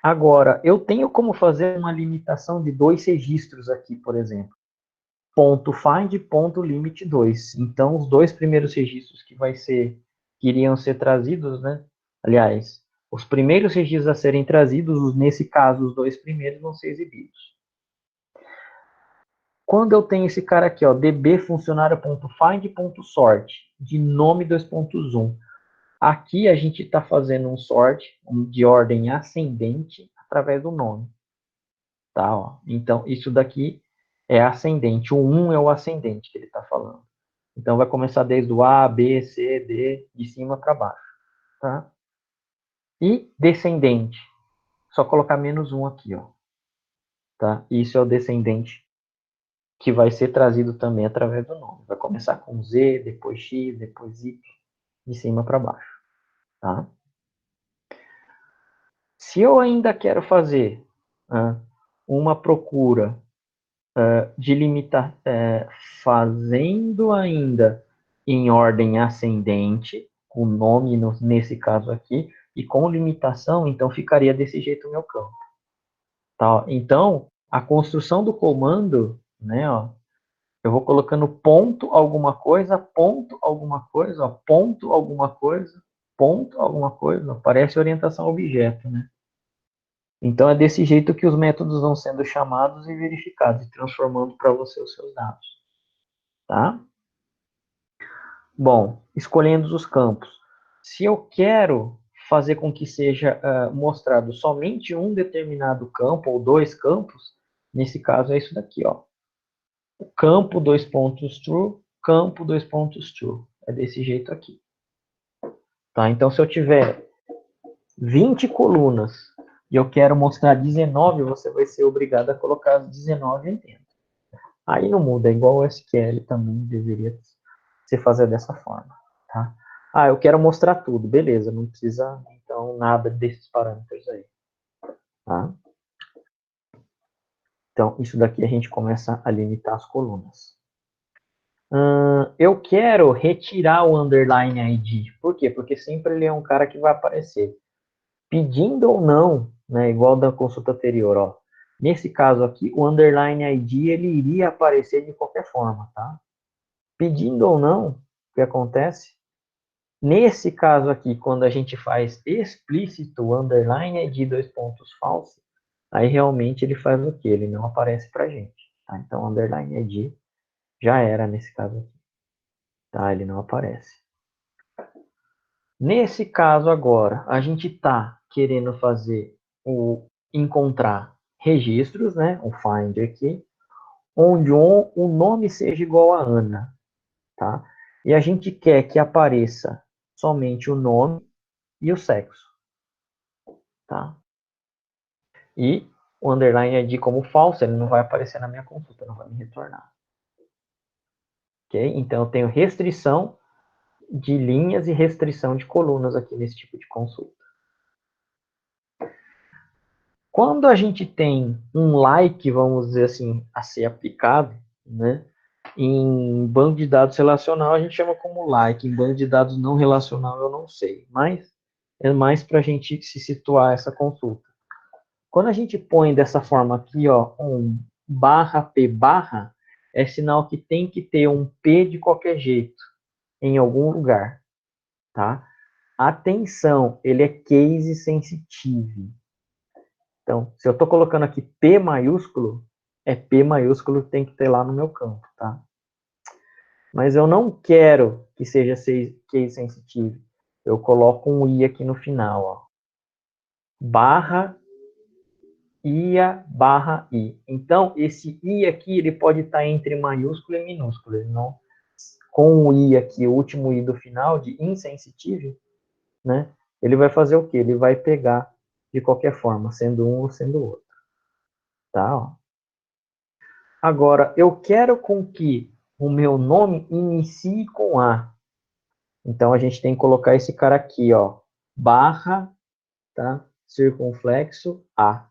Agora, eu tenho como fazer uma limitação de 2 registros aqui, por exemplo. .find, .limit 2. Então, os 2 primeiros registros que iriam ser trazidos, né? Aliás, os primeiros registros a serem trazidos, nesse caso, os 2 primeiros vão ser exibidos. Quando eu tenho esse cara aqui, ó, db funcionário.find.sort, de nome 2.1. Aqui a gente está fazendo um sort de ordem ascendente através do nome. Tá, ó. Então, isso daqui é ascendente. O 1 é o ascendente que ele está falando. Então, vai começar desde o A, B, C, D, de cima para baixo. Tá? E descendente. Só colocar menos 1 aqui, ó. Tá? Isso é o descendente que vai ser trazido também através do nome. Vai começar com Z, depois X, depois Y, de cima para baixo. Tá? Se eu ainda quero fazer uma procura de limitar, fazendo ainda em ordem ascendente, o nome nesse caso aqui, e com limitação, então ficaria desse jeito o meu campo. Tá? Então, a construção do comando, né, ó, eu vou colocando ponto alguma coisa, ó, ponto alguma coisa, ó, parece orientação a objeto, né? Então é desse jeito que os métodos vão sendo chamados e verificados, e transformando para você os seus dados. Tá? Bom, escolhendo os campos. Se eu quero fazer com que seja mostrado somente um determinado campo, ou 2 campos, nesse caso é isso daqui, ó. O campo, 2 pontos true, campo, 2 pontos true. É desse jeito aqui. Tá? Então, se eu tiver 20 colunas e eu quero mostrar 19, você vai ser obrigado a colocar as 19 em dentro. Aí não muda, é igual o SQL também deveria se fazer dessa forma. Tá? Eu quero mostrar tudo, beleza, não precisa então nada desses parâmetros aí. Tá? Então, isso daqui a gente começa a limitar as colunas. Eu quero retirar o underline ID. Por quê? Porque sempre ele é um cara que vai aparecer. Pedindo ou não, né, igual da consulta anterior, ó. Nesse caso aqui, o underline ID ele iria aparecer de qualquer forma, tá? Pedindo ou não, o que acontece? Nesse caso aqui, quando a gente faz explícito o underline ID 2 pontos falso, aí realmente ele faz o quê? Ele não aparece pra gente, tá? Então, underline ID já era nesse caso aqui, tá? Ele não aparece. Nesse caso agora, a gente está querendo fazer encontrar registros, né? O find aqui, onde o nome seja igual a Ana, tá? E a gente quer que apareça somente o nome e o sexo, tá? E o underline ID como falso, ele não vai aparecer na minha consulta, não vai me retornar. Ok? Então, eu tenho restrição de linhas e restrição de colunas aqui nesse tipo de consulta. Quando a gente tem um like, vamos dizer assim, a ser aplicado, né, em banco de dados relacional, a gente chama como like. Em banco de dados não relacional, eu não sei. Mas é mais para a gente se situar essa consulta. Quando a gente põe dessa forma aqui, ó, um barra P barra, é sinal que tem que ter um P de qualquer jeito, em algum lugar, tá? Atenção, ele é case sensitive. Então, se eu estou colocando aqui P maiúsculo, é P maiúsculo que tem que ter lá no meu campo, tá? Mas eu não quero que seja case sensitive. Eu coloco um I aqui no final, ó. Barra IA barra I. Então, esse I aqui, ele pode estar entre maiúsculo e minúsculo. Ele não, com o I aqui, o último I do final, de insensitive, né? Ele vai fazer o quê? Ele vai pegar de qualquer forma, sendo um ou sendo outro. Tá? Ó. Agora, eu quero com que o meu nome inicie com A. Então, a gente tem que colocar esse cara aqui, ó. Barra, tá? Circunflexo A.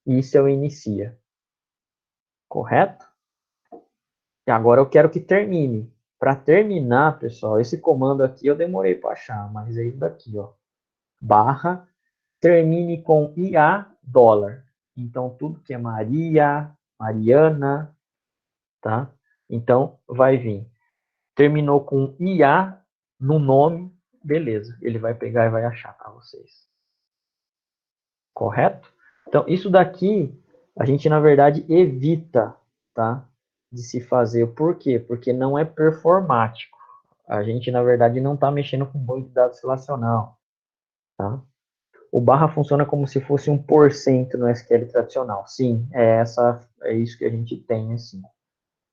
Isso é o inicia. Correto? E agora eu quero que termine. Para terminar, pessoal, esse comando aqui eu demorei para achar, mas é isso daqui, ó. Barra, termine com IA dólar. Então, tudo que é Maria, Mariana, tá? Então, vai vir. Terminou com IA no nome, beleza. Ele vai pegar e vai achar para vocês. Correto? Então, isso daqui, a gente, na verdade, evita, tá? De se fazer. Por quê? Porque não é performático. A gente, na verdade, não está mexendo com banco de dados relacional, tá? O barra funciona como se fosse 1% no SQL tradicional. Sim, é isso que a gente tem, assim.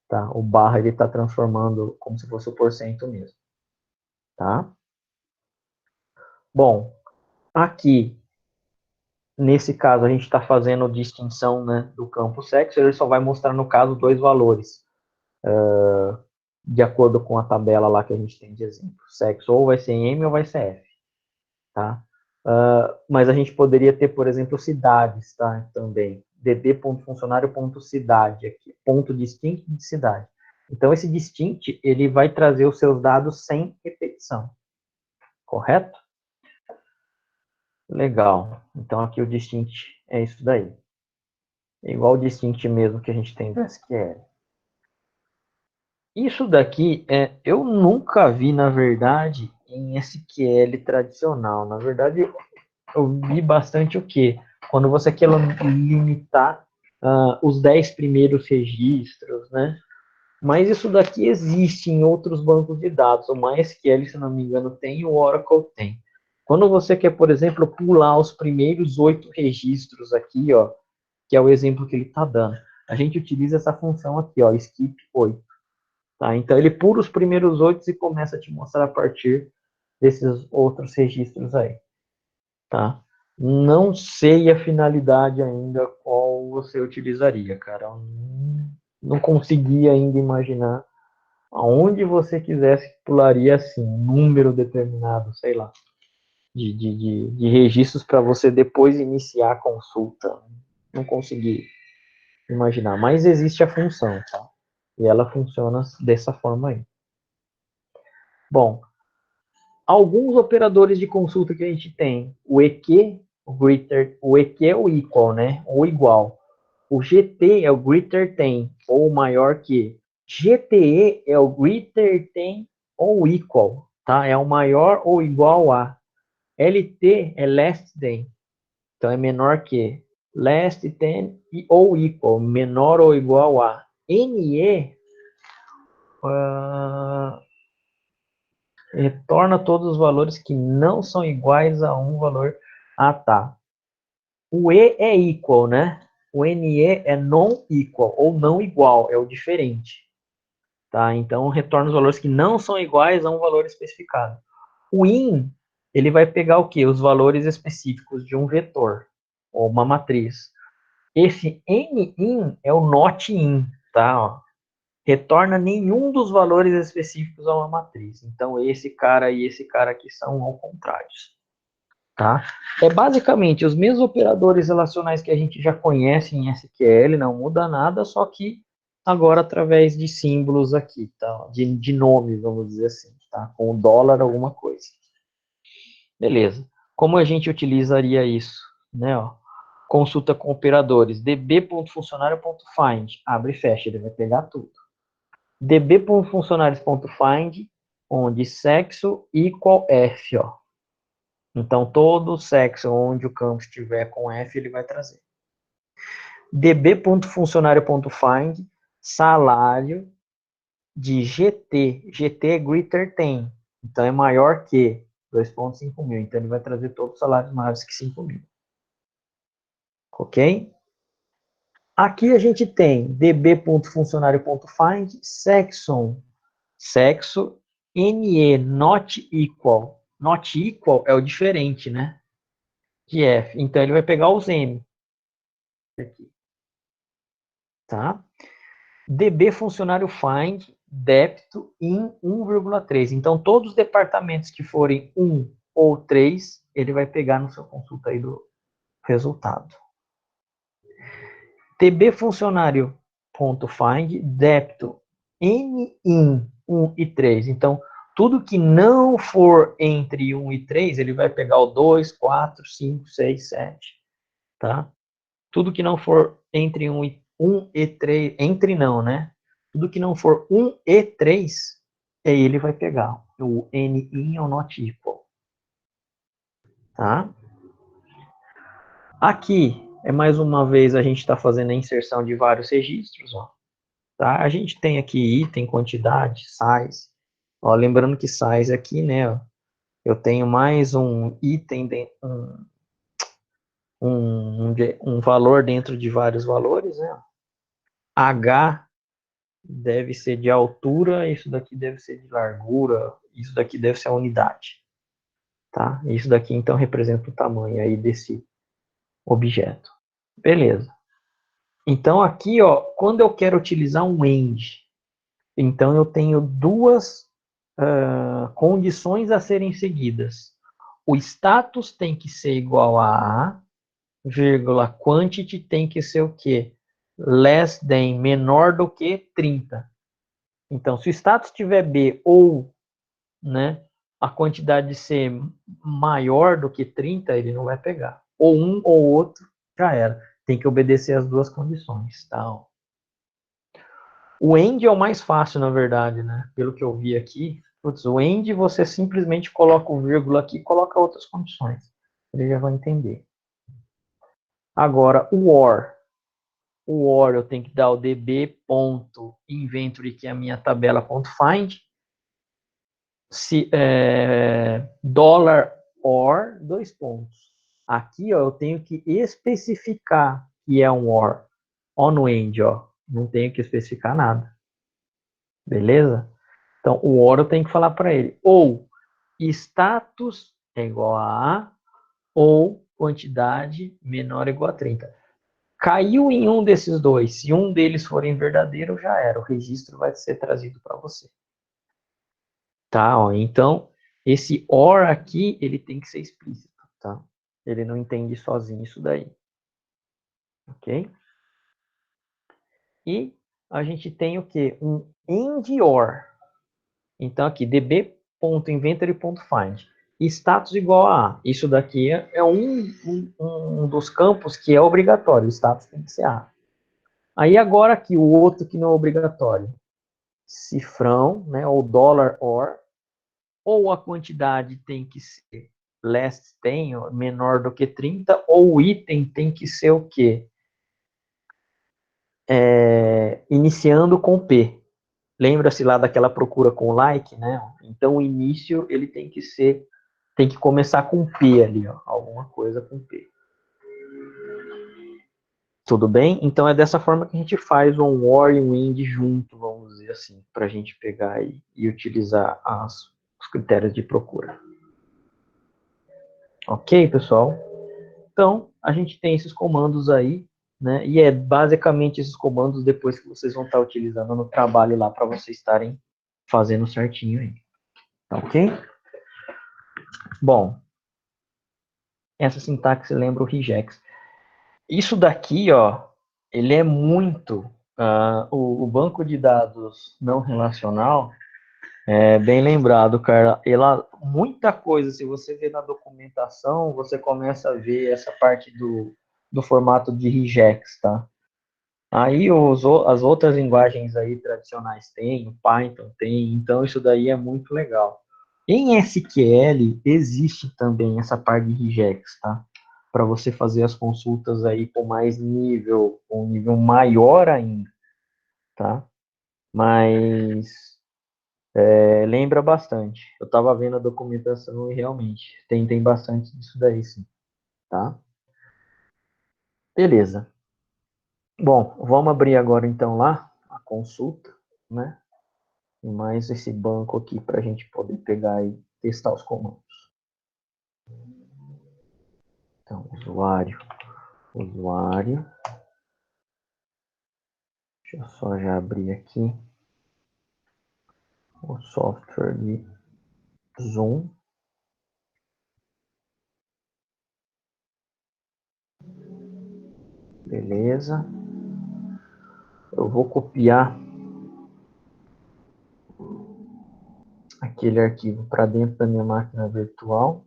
Tá? O barra, ele está transformando como se fosse o porcento mesmo. Tá? Bom, aqui, nesse caso, a gente está fazendo distinção, né, do campo sexo, ele só vai mostrar, no caso, dois valores, de acordo com a tabela lá que a gente tem de exemplo. Sexo ou vai ser em M ou vai ser F. Tá? Mas a gente poderia ter, por exemplo, cidades, tá? Também. dd.funcionário.cidade aqui, ponto distinct de cidade. Então, esse distinct, ele vai trazer os seus dados sem repetição. Correto? Legal. Então, aqui o distinct é isso daí. É igual o distinct mesmo que a gente tem do SQL. Isso daqui, eu nunca vi, na verdade, em SQL tradicional. Na verdade, eu vi bastante o quê? Quando você quer limitar os 10 primeiros registros, né? Mas isso daqui existe em outros bancos de dados. O MySQL, se não me engano, tem, e o Oracle tem. Quando você quer, por exemplo, pular os primeiros 8 registros aqui, ó, que é o exemplo que ele está dando, a gente utiliza essa função aqui, ó, skip 8. Tá? Então, ele pula os primeiros 8 e começa a te mostrar a partir desses outros registros aí. Tá? Não sei a finalidade ainda qual você utilizaria, cara. Eu não consegui ainda imaginar aonde você quisesse que pularia assim, um número determinado, sei lá, de registros para você depois iniciar a consulta. Não consegui imaginar, mas existe a função, tá? E ela funciona dessa forma aí. Bom, alguns operadores de consulta que a gente tem, o EQ, o EQ é o equal, né? Ou igual. O GT é o greater than, ou maior que. GTE é o greater than ou equal, tá? É o maior ou igual a. LT é less than, então é menor que. Less than ou equal, menor ou igual a. NE retorna todos os valores que não são iguais a um valor. Ah, tá. O E é equal, né? O NE é non-equal, ou não igual, é o diferente. Tá? Então, retorna os valores que não são iguais a um valor especificado. O in, ele vai pegar o quê? Os valores específicos de um vetor, ou uma matriz. esse NIN é o not in, tá? Ó, retorna nenhum dos valores específicos a uma matriz. Então, esse cara e esse cara aqui são ao contrário. Tá? É basicamente os mesmos operadores relacionais que a gente já conhece em SQL, não muda nada, só que agora através de símbolos aqui, tá? De nomes, vamos dizer assim, tá? Com o dólar, alguma coisa. Beleza. Como a gente utilizaria isso? Né, ó? Consulta com operadores, db.funcionário.find, abre e fecha, ele vai pegar tudo. db.funcionários.find, onde sexo igual F, ó. Então, todo sexo onde o campo estiver com F, ele vai trazer. db.funcionário.find, salário de GT. GT é greater than. Então, é maior que 2.5 mil. Então, ele vai trazer todos os salários maiores que 5 mil. Ok? Aqui a gente tem db.funcionário.find, sexo, NE, not equal. Not equal é o diferente, né? De F. Então, ele vai pegar os M. Aqui. Tá? DB funcionário find, débito em 1,3. Então, todos os departamentos que forem 1 ou 3, ele vai pegar no seu consulta aí do resultado. DB funcionário.find, débito N in 1 e 3. Então, tudo que não for entre 1 e 3, ele vai pegar o 2, 4, 5, 6, 7. Tá? Tudo que não for entre 1 e 3, entre não, né? Tudo que não for 1 e 3, aí ele vai pegar o N in ou not equal. Tá? Aqui, é mais uma vez, a gente está fazendo a inserção de vários registros. Ó. Tá? A gente tem aqui item, quantidade, size. Ó, lembrando que size aqui, né? Ó, eu tenho mais um item, um valor dentro de vários valores, né? H deve ser de altura, isso daqui deve ser de largura, isso daqui deve ser a unidade. Tá? Isso daqui, então, representa o tamanho aí desse objeto. Beleza. Então, aqui, ó, quando eu quero utilizar um end, então eu tenho duas condições a serem seguidas. O status tem que ser igual a, vírgula, quantity tem que ser o quê? Less than, menor do que 30. Então, se o status tiver B ou, né, a quantidade ser maior do que 30, ele não vai pegar. Ou um ou outro, já era. Tem que obedecer as duas condições. Tá? O end é o mais fácil, na verdade, né? Pelo que eu vi aqui. Putz, o end você simplesmente coloca o vírgula aqui e coloca outras condições. Ele já vai entender. Agora, o OR. O OR eu tenho que dar o db.inventory, que é a minha tabela.find. Se, $OR, dois pontos. Aqui, ó, eu tenho que especificar que é um OR. Ó no end, ó. Não tenho que especificar nada. Beleza? Então, o OR eu tenho que falar para ele. Ou status é igual a ou quantidade menor ou igual a 30. Caiu em um desses dois. Se um deles forem verdadeiro, já era. O registro vai ser trazido para você. Tá? Ó, então, esse OR aqui, ele tem que ser explícito. Tá? Ele não entende sozinho isso daí. Ok? E a gente tem o quê? Um end OR. Então, aqui, db.inventory.find. Status igual a. Isso daqui é um dos campos que é obrigatório. O status tem que ser A. Aí agora aqui, o outro que não é obrigatório. Cifrão, né, ou dólar or, ou a quantidade tem que ser less than, menor do que 30, ou o item tem que ser o quê? Iniciando com P. Lembra-se lá daquela procura com like, né? Então o início ele tem que começar com P ali, ó, alguma coisa com P. Tudo bem? Então é dessa forma que a gente faz um OR e um IND junto, vamos dizer assim, para a gente pegar e utilizar os critérios de procura. Ok, pessoal? Então, a gente tem esses comandos aí né? E é basicamente esses comandos depois que vocês vão estar utilizando no trabalho lá para vocês estarem fazendo certinho aí. Tá ok? Bom, essa sintaxe lembra o regex. Isso daqui, ó, ele é muito... o banco de dados não relacional é bem lembrado, cara. Ela, muita coisa, se você ver na documentação, você começa a ver essa parte do formato de regex, tá? Aí as outras linguagens aí tradicionais têm, o Python tem, então isso daí é muito legal. Em SQL existe também essa parte de regex, tá? Para você fazer as consultas aí com mais nível, com um nível maior ainda, tá? Mas lembra bastante. Eu estava vendo a documentação e realmente tem bastante disso daí, sim, tá? Beleza. Bom, vamos abrir agora então lá a consulta, né? E mais esse banco aqui para a gente poder pegar e testar os comandos. Então, usuário. Deixa eu só já abrir aqui o software de Zoom. Beleza. Eu vou copiar aquele arquivo para dentro da minha máquina virtual.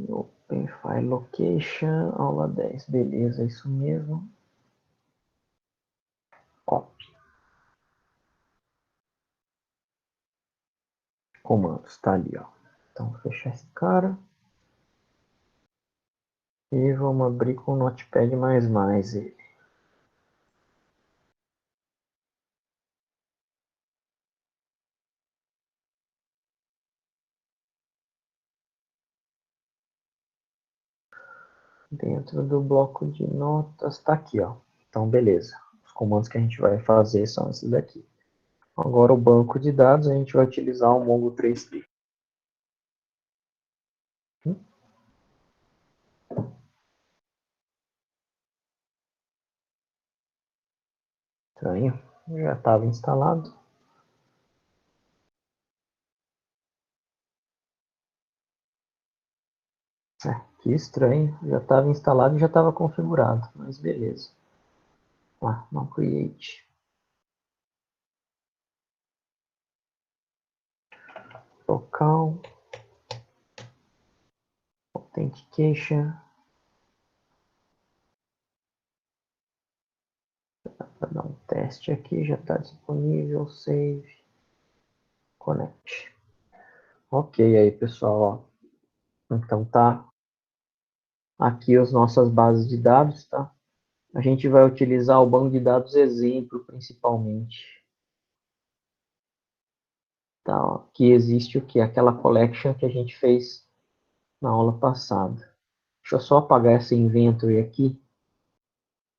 Open File Location, aula 10. Beleza, isso mesmo. Copy. Comandos, tá ali, ó. Então, vou fechar esse cara. E vamos abrir com o Notepad++ ele. Dentro do bloco de notas, tá aqui, ó. Então, beleza. Os comandos que a gente vai fazer são esses daqui. Agora, o banco de dados, a gente vai utilizar o Mongo 3D. Estranho. Já estava instalado. Que estranho. Já estava instalado e já estava configurado. Mas beleza. Lá, não create. Local. Authentication. Para dar um teste aqui, já está disponível. Save. Connect. Ok aí, pessoal. Ó. Então tá aqui as nossas bases de dados, tá? A gente vai utilizar o banco de dados exemplo, principalmente. Tá, ó. Que existe o que? Aquela collection que a gente fez na aula passada. Deixa eu só apagar essa inventory aqui,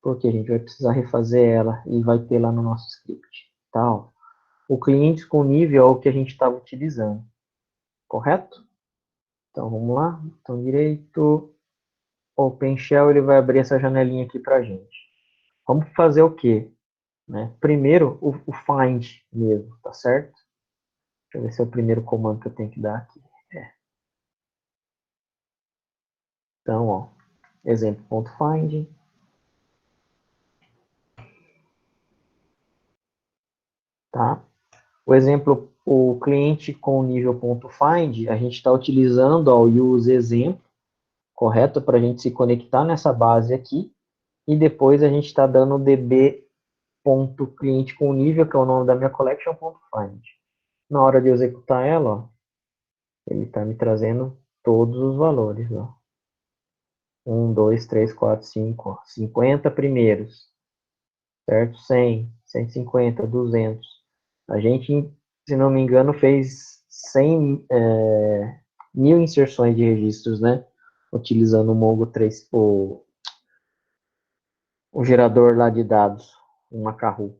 porque a gente vai precisar refazer ela e vai ter lá no nosso script. Tá, ó. O cliente com nível é o que a gente estava utilizando, correto? Então vamos lá, botão direito, OpenShell, ele vai abrir essa janelinha aqui para a gente. Vamos fazer o quê? Né? Primeiro, o find mesmo, tá certo? Deixa eu ver se é o primeiro comando que eu tenho que dar aqui. Então, ó, exemplo.find, tá? O exemplo, o cliente com nível.find, a gente está utilizando ó, o use exemplo, correto? Para a gente se conectar nessa base aqui, e depois a gente está dando o db.cliente com nível, que é o nome da minha collection.find. Na hora de eu executar ela, ó, ele está me trazendo todos os valores, ó. 1, 2, 3, 4, 5, ó. 50 primeiros, certo? 100, 150, 200. A gente, se não me engano, fez 100, 1000 inserções de registros, né? Utilizando o Mongo 3, o gerador lá de dados, o Macahu.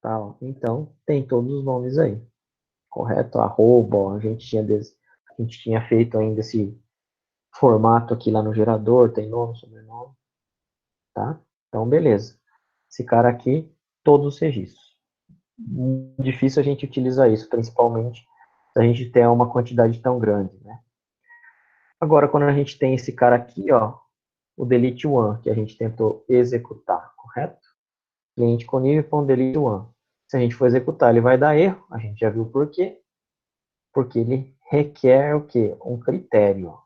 Tá, ó. Então, tem todos os nomes aí, correto? Arroba, ó, a gente tinha feito ainda esse formato aqui lá no gerador, tem nome, sobrenome, tá? Então, beleza. Esse cara aqui, todos os registros. Muito difícil a gente utilizar isso, principalmente se a gente tem uma quantidade tão grande, né? Agora, quando a gente tem esse cara aqui, ó, o delete one, que a gente tentou executar, correto? Cliente delete one. Se a gente for executar, ele vai dar erro, a gente já viu por quê. Porque ele requer o quê? Um critério.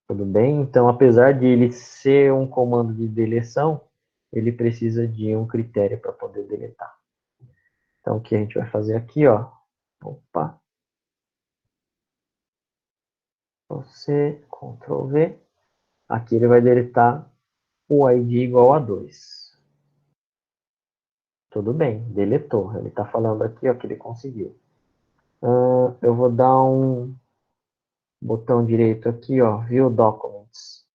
Tudo bem? Então, apesar de ele ser um comando de deleção, ele precisa de um critério para poder deletar. Então, o que a gente vai fazer aqui, ó. Opa. Você, Ctrl V. Aqui ele vai deletar o ID igual a 2. Tudo bem, deletou. Ele está falando aqui, ó, que ele conseguiu. Eu vou dar um botão direito aqui, ó, View Documents.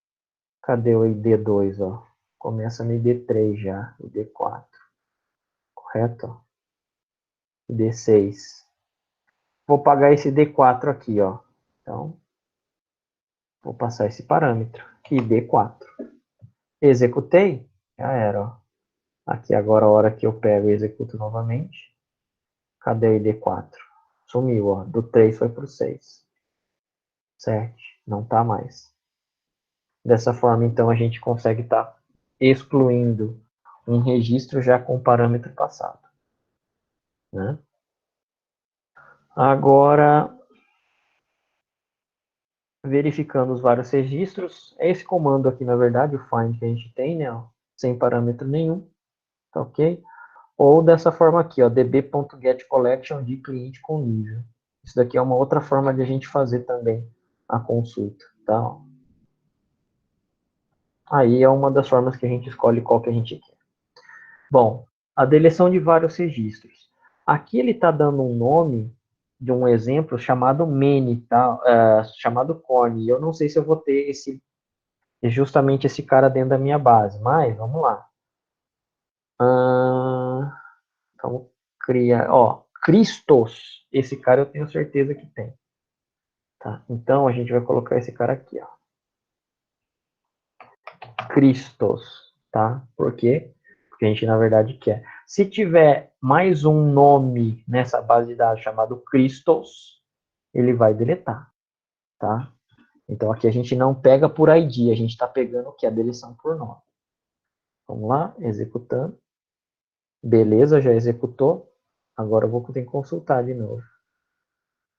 Cadê o ID2, ó? Começa no ID3 já, ID4. Correto? ID6. Vou pagar esse D4 aqui, ó. Então, vou passar esse parâmetro. ID4. Executei? Já era, ó. Aqui agora a hora que eu pego e executo novamente. Cadê o ID4? Sumiu, ó. Do 3 foi pro 6. 7. Não tá mais. Dessa forma, então, a gente consegue estar excluindo um registro já com o parâmetro passado. Né? Agora, verificando os vários registros, é esse comando aqui, na verdade, o find que a gente tem, né, ó, sem parâmetro nenhum, tá ok? Ou dessa forma aqui, ó, db.getCollection de cliente com nível. Isso daqui é uma outra forma de a gente fazer também a consulta, tá? Aí é uma das formas que a gente escolhe qual que a gente quer. Bom, a deleção de vários registros. Aqui ele está dando um nome de um exemplo chamado many, tá? Chamado corn. E eu não sei se eu vou ter justamente esse cara dentro da minha base, mas vamos lá. Então, criar, ó, Christos. Esse cara eu tenho certeza que tem. Tá? Então, a gente vai colocar esse cara aqui, ó. Christos, tá? Por quê? Porque a gente, na verdade, quer. Se tiver mais um nome nessa base de dados chamado Christos, ele vai deletar, tá? Então, aqui a gente não pega por ID, a gente está pegando o que? A deleção por nome. Vamos lá, executando. Beleza, já executou. Agora eu vou ter que consultar de novo.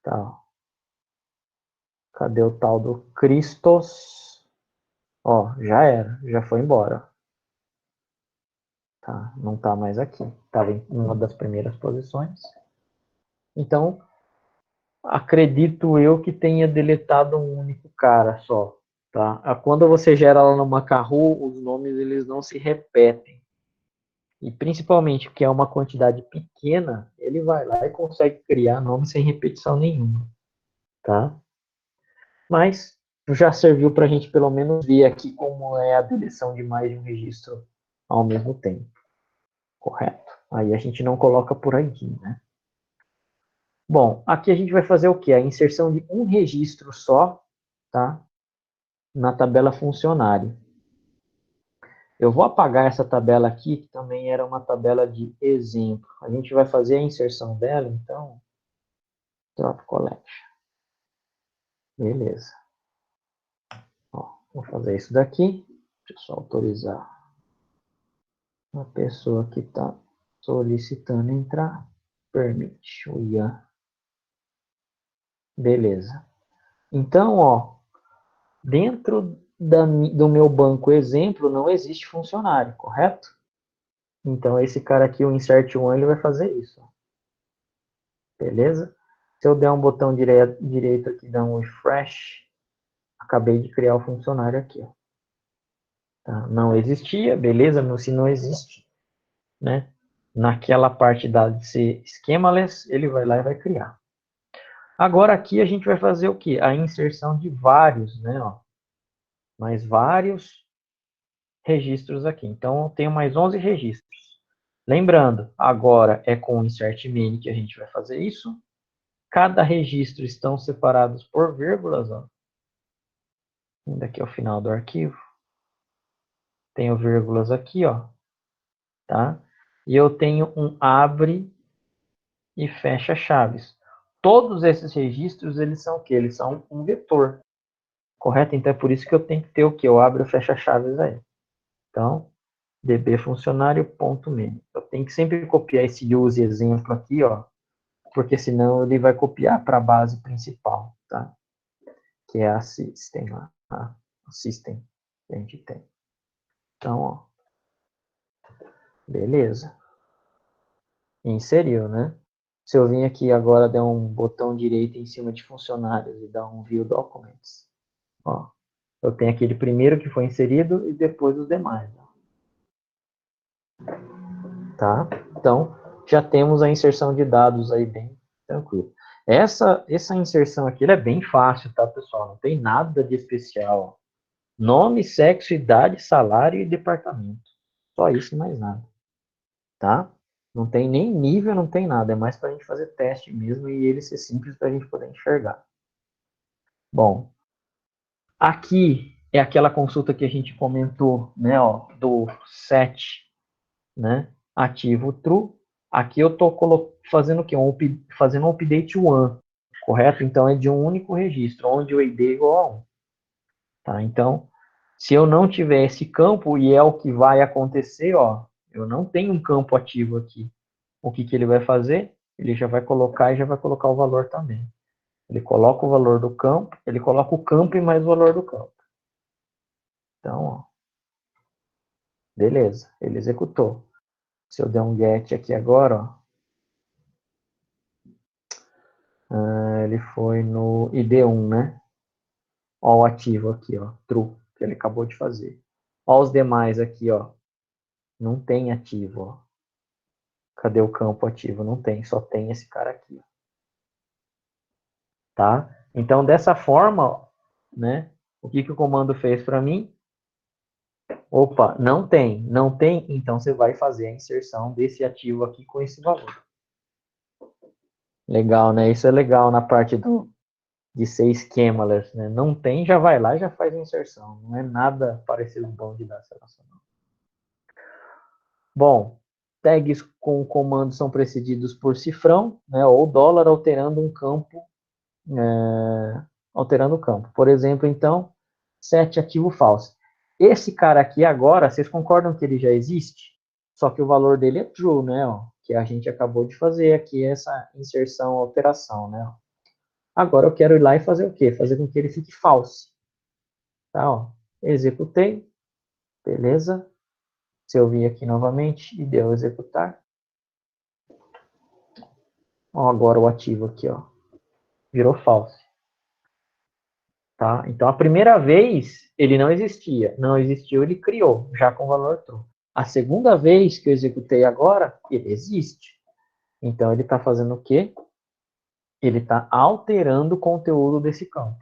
Tá. Cadê o tal do Christos? Ó, já era, já foi embora. Tá, não tá mais aqui. Estava em uma das primeiras posições. Então, acredito eu que tenha deletado um único cara só. Tá? Quando você gera lá no Macaru, os nomes eles não se repetem. E principalmente que é uma quantidade pequena, ele vai lá e consegue criar nome sem repetição nenhuma. Tá? Mas já serviu para a gente pelo menos ver aqui como é a deleção de mais de um registro ao mesmo tempo. Correto? Aí a gente não coloca por ID, né? Bom, aqui a gente vai fazer o quê? A inserção de um registro só, tá? Na tabela funcionário. Eu vou apagar essa tabela aqui, que também era uma tabela de exemplo. A gente vai fazer a inserção dela, então, drop collection. Beleza. Ó, vou fazer isso daqui. Deixa eu só autorizar a pessoa que está solicitando entrar. Permite o Ian. Beleza. Então, ó, dentro do meu banco exemplo não existe funcionário, correto? Então, esse cara aqui, o insert one, ele vai fazer isso. Beleza? Se eu der um botão direito aqui, dar um refresh, acabei de criar o funcionário aqui. Ó. Tá? Não existia, beleza? Se não existe, né? Naquela parte da de ser schemaless, ele vai lá e vai criar. Agora aqui a gente vai fazer o quê? A inserção de vários, né? Ó, mais vários registros aqui. Então, eu tenho mais 11 registros. Lembrando, agora é com o insert main que a gente vai fazer isso. Cada registro estão separados por vírgulas, ó. Indo aqui ao final do arquivo. Tenho vírgulas aqui, ó. Tá? E eu tenho um abre e fecha chaves. Todos esses registros, eles são o quê? Eles são um vetor. Correto? Então é por isso que eu tenho que ter o quê? O abre e o fecha chaves aí. Então, db funcionário.main. Eu tenho que sempre copiar esse use exemplo aqui, ó, porque senão ele vai copiar para a base principal, tá? Que é a system lá, tá? O system que a gente tem. Então, ó, beleza. Inseriu, né? Se eu vir aqui agora, der um botão direito em cima de funcionários e dar um View Documents, ó, eu tenho aquele primeiro que foi inserido e depois os demais, ó. Tá? Então, já temos a inserção de dados aí bem tranquilo. Essa inserção aqui é bem fácil, tá, pessoal? Não tem nada de especial. Nome, sexo, idade, salário e departamento. Só isso e mais nada. Tá? Não tem nem nível, não tem nada. É mais para a gente fazer teste mesmo e ele ser simples para a gente poder enxergar. Bom, aqui é aquela consulta que a gente comentou, né, ó, do set, né, ativo true. Aqui eu estou fazendo o quê? Fazendo um update one, correto? Então é de um único registro, onde o ID é igual a 1. Tá? Então, se eu não tiver esse campo, e é o que vai acontecer, ó, eu não tenho um campo ativo aqui. O que, que ele vai fazer? Ele já vai colocar e já vai colocar o valor também. Ele coloca o valor do campo, ele coloca o campo e mais o valor do campo. Então, ó, beleza, ele executou. Se eu der um get aqui agora, ó, ele foi no ID1, né? Ó, o ativo aqui, ó, true, que ele acabou de fazer. Ó, os demais aqui, ó, não tem ativo, ó. Cadê o campo ativo? Não tem, só tem esse cara aqui, tá? Então, dessa forma, né, o que, que o comando fez para mim? Opa, não tem, não tem, então você vai fazer a inserção desse ativo aqui com esse valor. Legal, né? Isso é legal na parte de ser schemaless, né? Não tem, já vai lá e já faz a inserção. Não é nada parecido bom de dar selecionado. Bom, tags com comando são precedidos por cifrão, né? Ou dólar alterando um campo, alterando o campo. Por exemplo, então, set ativo falso. Esse cara aqui agora, vocês concordam que ele já existe? Só que o valor dele é true, né? Ó, que a gente acabou de fazer aqui essa inserção, alteração, né? Agora eu quero ir lá e fazer o quê? Fazer com que ele fique false. Tá, ó. Executei. Beleza. Se eu vir aqui novamente e deu executar. Ó, agora o ativo aqui, ó. Virou false. Tá? Então, a primeira vez, ele não existia. Não existiu, ele criou, já com valor true. A segunda vez que eu executei agora, ele existe. Então, ele está fazendo o quê? Ele está alterando o conteúdo desse campo.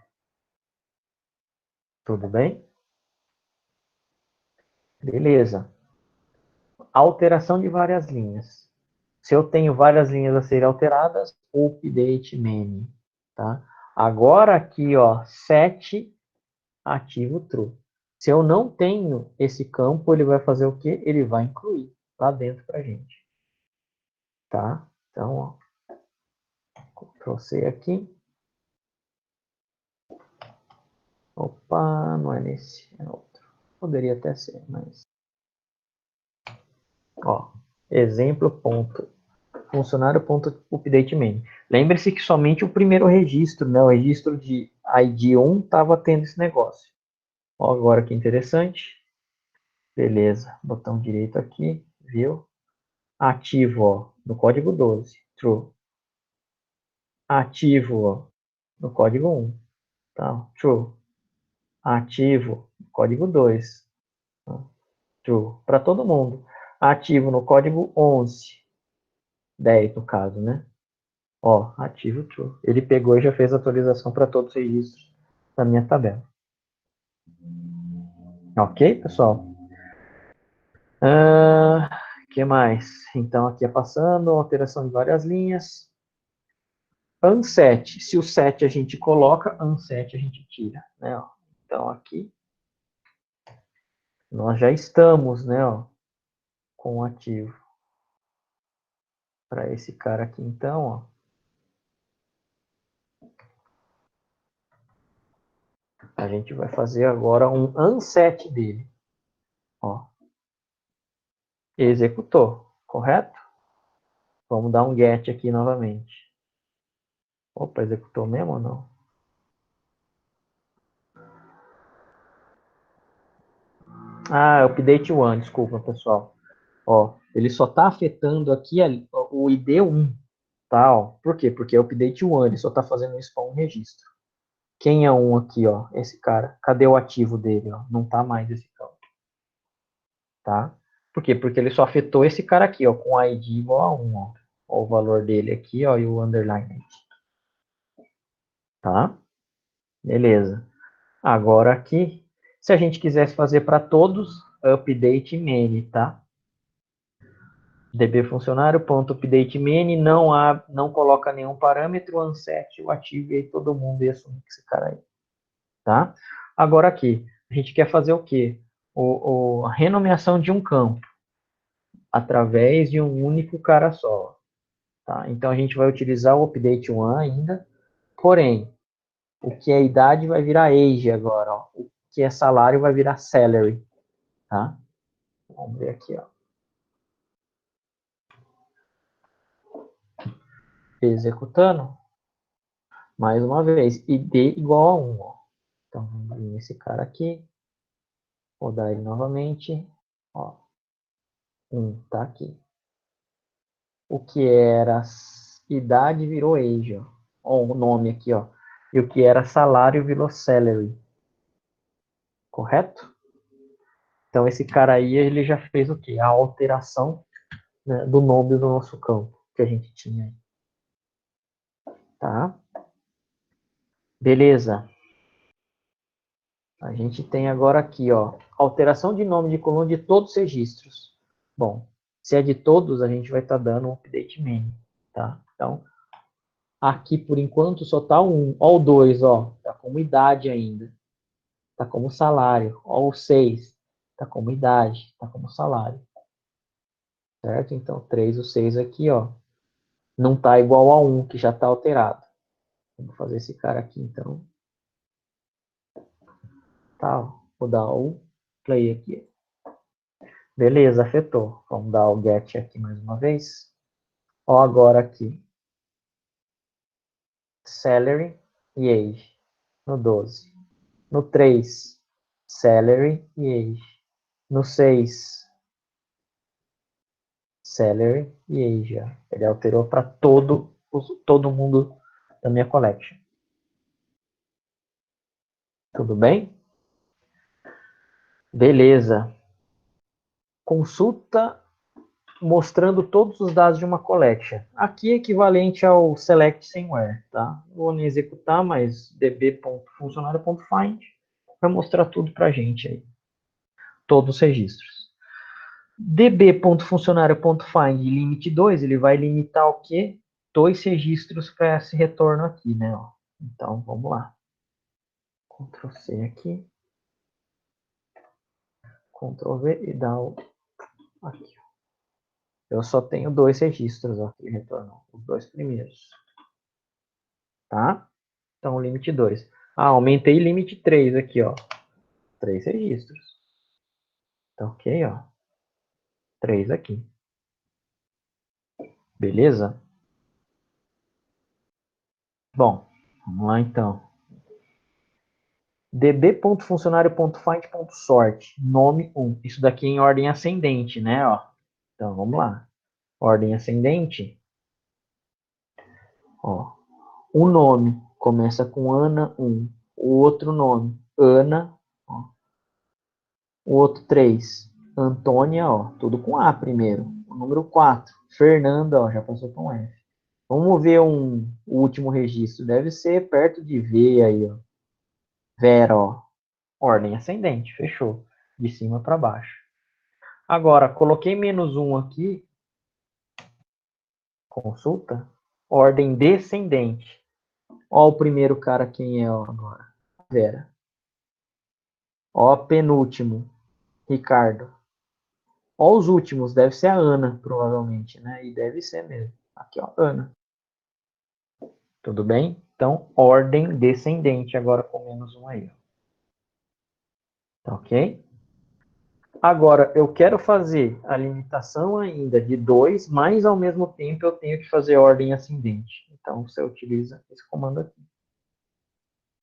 Tudo bem? Beleza. Alteração de várias linhas. Se eu tenho várias linhas a serem alteradas, update many. Tá? Agora aqui, ó, set ativo true. Se eu não tenho esse campo, ele vai fazer o quê? Ele vai incluir lá dentro para a gente. Tá? Então, ó, Ctrl C aqui. Opa, não é nesse, é outro. Poderia até ser, mas... Ó, exemplo.funcionário.updateMain. Lembre-se que somente o primeiro registro, né, o registro de ID1, estava tendo esse negócio. Ó, agora que interessante. Beleza, botão direito aqui, viu? Ativo, ó, no código 12, true. Ativo, ó, no código 1, tá? True. Ativo, no código 2, tá? True. Para todo mundo. Ativo no código 11, 10 no caso, né? Ó, ativo true. Ele pegou e já fez a atualização para todos os registros da minha tabela. Ok, pessoal? que mais? Então, aqui é passando, alteração de várias linhas. Unset, se o set a gente coloca, unset a gente tira, né? Ó. Então, aqui, nós já estamos, né, ó, com o ativo. Para esse cara aqui, então, ó. A gente vai fazer agora um unset dele. Ó. Executou, correto? Vamos dar um get aqui novamente. Opa, executou mesmo ou não? Ah, update one, desculpa, pessoal. Ó, ele só está afetando aqui o ID1, tá? Ó. Por quê? Porque é update one, ele só está fazendo isso para um registro. Quem é um aqui, ó? Esse cara. Cadê o ativo dele, ó? Não tá mais esse campo, tá? Por quê? Porque ele só afetou esse cara aqui, ó, com ID igual a 1, ó. Ó o valor dele aqui, ó, e o underline. Tá? Beleza. Agora aqui, se a gente quisesse fazer para todos, update many, tá? db funcionário.update many, não coloca nenhum parâmetro, unset o ativo e aí todo mundo ia assumir esse cara aí, tá? Agora aqui, a gente quer fazer o quê? A renomeação de um campo através de um único cara só, tá? Então a gente vai utilizar o update one ainda, porém, o que é idade vai virar age agora, ó. O que é salário vai virar salary, tá? Vamos ver aqui, ó. Executando. Mais uma vez. ID igual a 1. Ó. Então, vamos vir nesse cara aqui. Rodar ele novamente. Ó. 1 tá aqui. O que era idade virou age. Ó. Ó, o nome aqui, ó. E o que era salário virou salary. Correto? Então, esse cara aí, ele já fez o quê? A alteração, né, do nome do nosso campo que a gente tinha aí. Tá? Beleza. A gente tem agora aqui, ó, alteração de nome de coluna de todos os registros. Bom, se é de todos, a gente vai estar dando um update menu, tá? Então, aqui por enquanto só tá um. Ó o 2, ó, tá como idade ainda. Tá como salário. Ó o 6, tá como idade, tá como salário. Certo? Então, 3, o 6 aqui, ó, não tá igual a 1, que já tá alterado. Vamos fazer esse cara aqui, então. Tá, ó. Vou dar o play aqui. Beleza, afetou. Vamos dar o get aqui mais uma vez. Ó, agora aqui. Salary e age. No 12. No 3, salary e age. No 6, salary e age. Ó. Ele alterou para todo mundo da minha collection. Tudo bem? Beleza. Consulta mostrando todos os dados de uma collection. Aqui é equivalente ao select sem where, tá? Vou nem executar, mas db.funcionário.find vai mostrar tudo para a gente aí. Todos os registros. db.funcionário.find limite 2, ele vai limitar o quê? 2 registros para esse retorno aqui, né? Ó. Então, vamos lá. Ctrl C aqui. Ctrl V e dá o... Aqui. Eu só tenho 2 registros, ó, que ele retornou. Os 2 primeiros. Tá? Então, limite 2. Ah, aumentei limite 3 aqui, ó. 3 registros. Tá ok, ó. 3 aqui. Beleza? Bom, vamos lá então. db.funcionário.find.sort, nome 1. Isso daqui é em ordem ascendente, né? Ó. Então, vamos lá. Ordem ascendente. Ó. O nome começa com Ana 1. O outro nome, Ana. Ó. O outro 3, Antônia, ó. Tudo com A primeiro. O número 4, Fernanda, ó. Já passou com F. Vamos ver o último registro. Deve ser perto de V aí, ó. Vera, ó. Ordem ascendente, fechou. De cima para baixo. Agora, coloquei -1 aqui, consulta, ordem descendente. Ó o primeiro cara quem é ó, agora. Vera. Ó penúltimo, Ricardo. Ó os últimos, deve ser a Ana, provavelmente, né? E deve ser mesmo. Aqui, ó, Ana. Tudo bem? Então, ordem descendente, agora com -1 aí. Tá ok? Agora, eu quero fazer a limitação ainda de 2, mas ao mesmo tempo eu tenho que fazer ordem ascendente. Então, você utiliza esse comando aqui.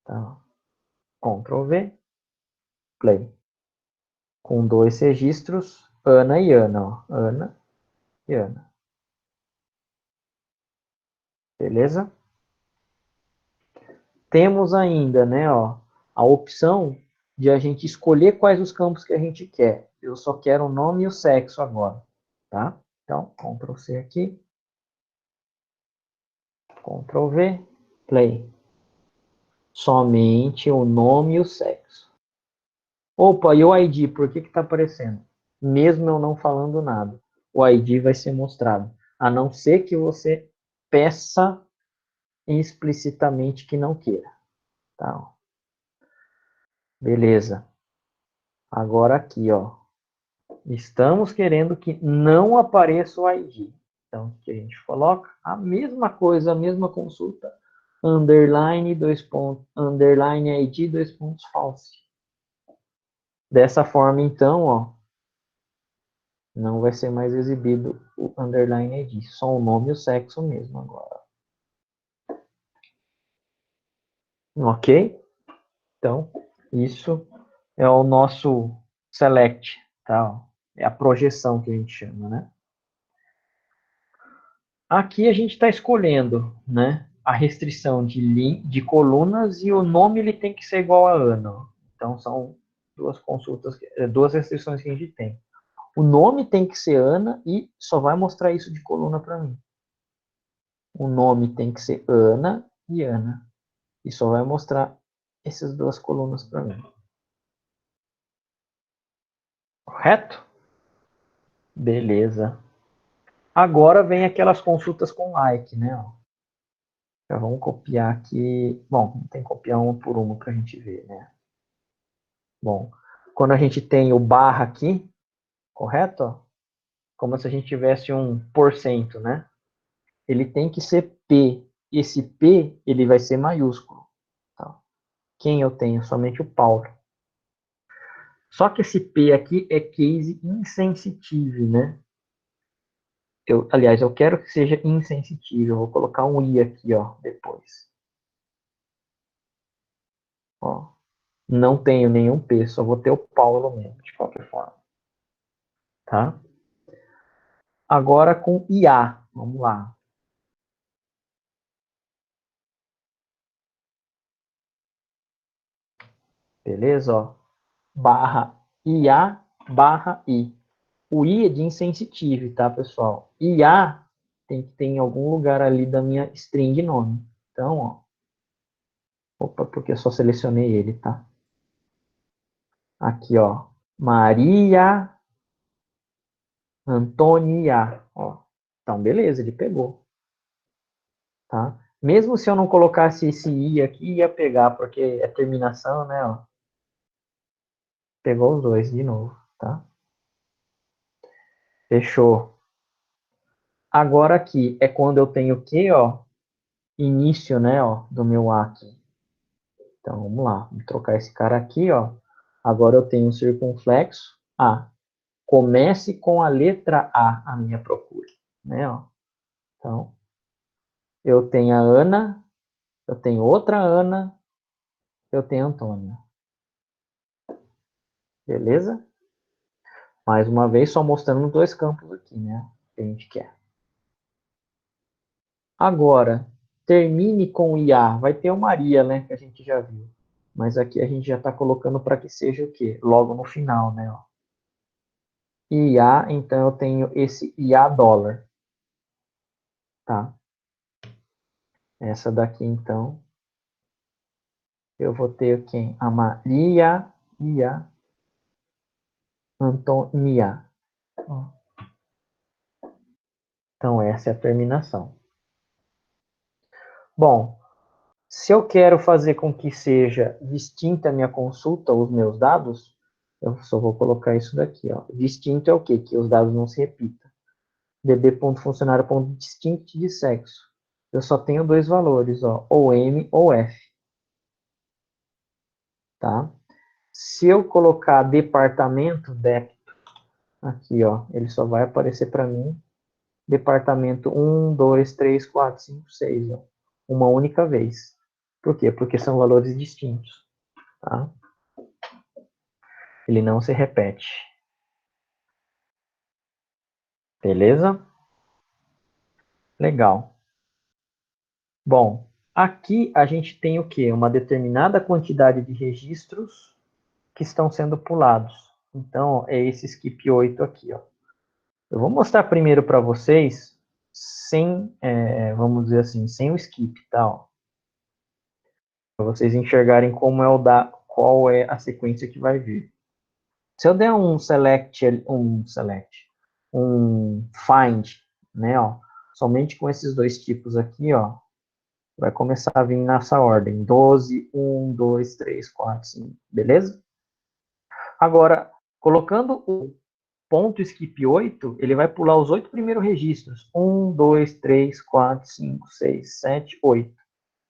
Tá? Ctrl V, play. Com 2 registros, Ana e Ana. Ó. Ana e Ana. Beleza? Temos ainda, né, ó, a opção de a gente escolher quais os campos que a gente quer. Eu só quero o nome e o sexo agora, tá? Então, Ctrl C aqui, Ctrl V, play. Somente o nome e o sexo. Opa, e o ID, por que está aparecendo? Mesmo eu não falando nada, o ID vai ser mostrado, a não ser que você peça explicitamente que não queira. Tá? Beleza. Agora aqui, ó. Estamos querendo que não apareça o ID. Então, o que a gente coloca? A mesma coisa, a mesma consulta. Underline, dois pontos, underline ID, dois pontos, false. Dessa forma, então, ó, não vai ser mais exibido o underline ID. Só o nome e o sexo mesmo agora. Ok? Então, isso é o nosso select, tá? É a projeção que a gente chama, né? Aqui a gente está escolhendo, né, a restrição de colunas e o nome ele tem que ser igual a ano. Então são duas consultas, duas restrições que a gente tem. O nome tem que ser Ana e só vai mostrar isso de coluna para mim. O nome tem que ser Ana e Ana e só vai mostrar essas duas colunas para mim. Correto? Beleza. Agora vem aquelas consultas com like, né? Já vamos copiar aqui. Bom, tem que copiar uma por uma para a gente ver, né? Bom, quando a gente tem o barra aqui, correto? Como se a gente tivesse um porcento, né? Ele tem que ser P. Esse P, ele vai ser maiúsculo. Tá? Quem eu tenho? Somente o Paulo. Só que esse P aqui é case insensitive, né? Aliás, eu quero que seja insensitive. Eu vou colocar um I aqui, ó, depois. Ó, não tenho nenhum P, só vou ter o Paulo mesmo, de qualquer forma. Tá? Agora com IA. Vamos lá. Beleza? Ó. Barra IA barra I. O I é de insensitive, tá, pessoal? IA tem que ter em algum lugar ali da minha string nome. Então, ó. Opa, porque eu só selecionei ele, tá? Aqui, ó. Maria Antônia. Ó. Então, beleza, ele pegou. Tá? Mesmo se eu não colocasse esse I aqui, ia pegar, porque é terminação, né? Ó. Pegou os dois de novo, tá? Fechou. Agora aqui é quando eu tenho o quê, ó? Início, né, ó, do meu A aqui. Então, vamos lá. Vou trocar esse cara aqui, ó. Agora eu tenho um circunflexo A. Comece com a letra A, a minha procura, né, ó. Então, eu tenho a Ana, eu tenho outra Ana, eu tenho a Antônia. Beleza? Mais uma vez, só mostrando dois campos aqui, né, que a gente quer. Agora, termine com IA. Vai ter o Maria, né, que a gente já viu. Mas aqui a gente já está colocando para que seja o quê? Logo no final, né? Ó. IA, então eu tenho esse IA dólar. Tá? Essa daqui, então, eu vou ter quem? A Maria IA Antônia. Ó. Então, essa é a terminação. Bom, se eu quero fazer com que seja distinta a minha consulta, os meus dados, eu só vou colocar isso daqui, ó. Distinto é o quê? Que os dados não se repitam. db.funcionário.distinct de sexo. Eu só tenho dois valores, ó, ou M ou F. Tá? Se eu colocar departamento, aqui, ó, ele só vai aparecer para mim departamento 1, 2, 3, 4, 5, 6, ó, uma única vez. Por quê? Porque são valores distintos. Tá? Ele não se repete. Beleza? Legal. Bom, aqui a gente tem o quê? Uma determinada quantidade de registros que estão sendo pulados. Então, é esse skip 8 aqui, ó. Eu vou mostrar primeiro para vocês sem, vamos dizer assim, sem o skip, tá? Para vocês enxergarem como é qual é a sequência que vai vir. Se eu der um find, né, ó, somente com esses dois tipos aqui, ó, vai começar a vir nessa ordem, 12, 1, 2, 3, 4, 5, beleza? Agora, colocando o ponto skip 8, ele vai pular os 8 primeiros registros. 1, 2, 3, 4, 5, 6, 7, 8.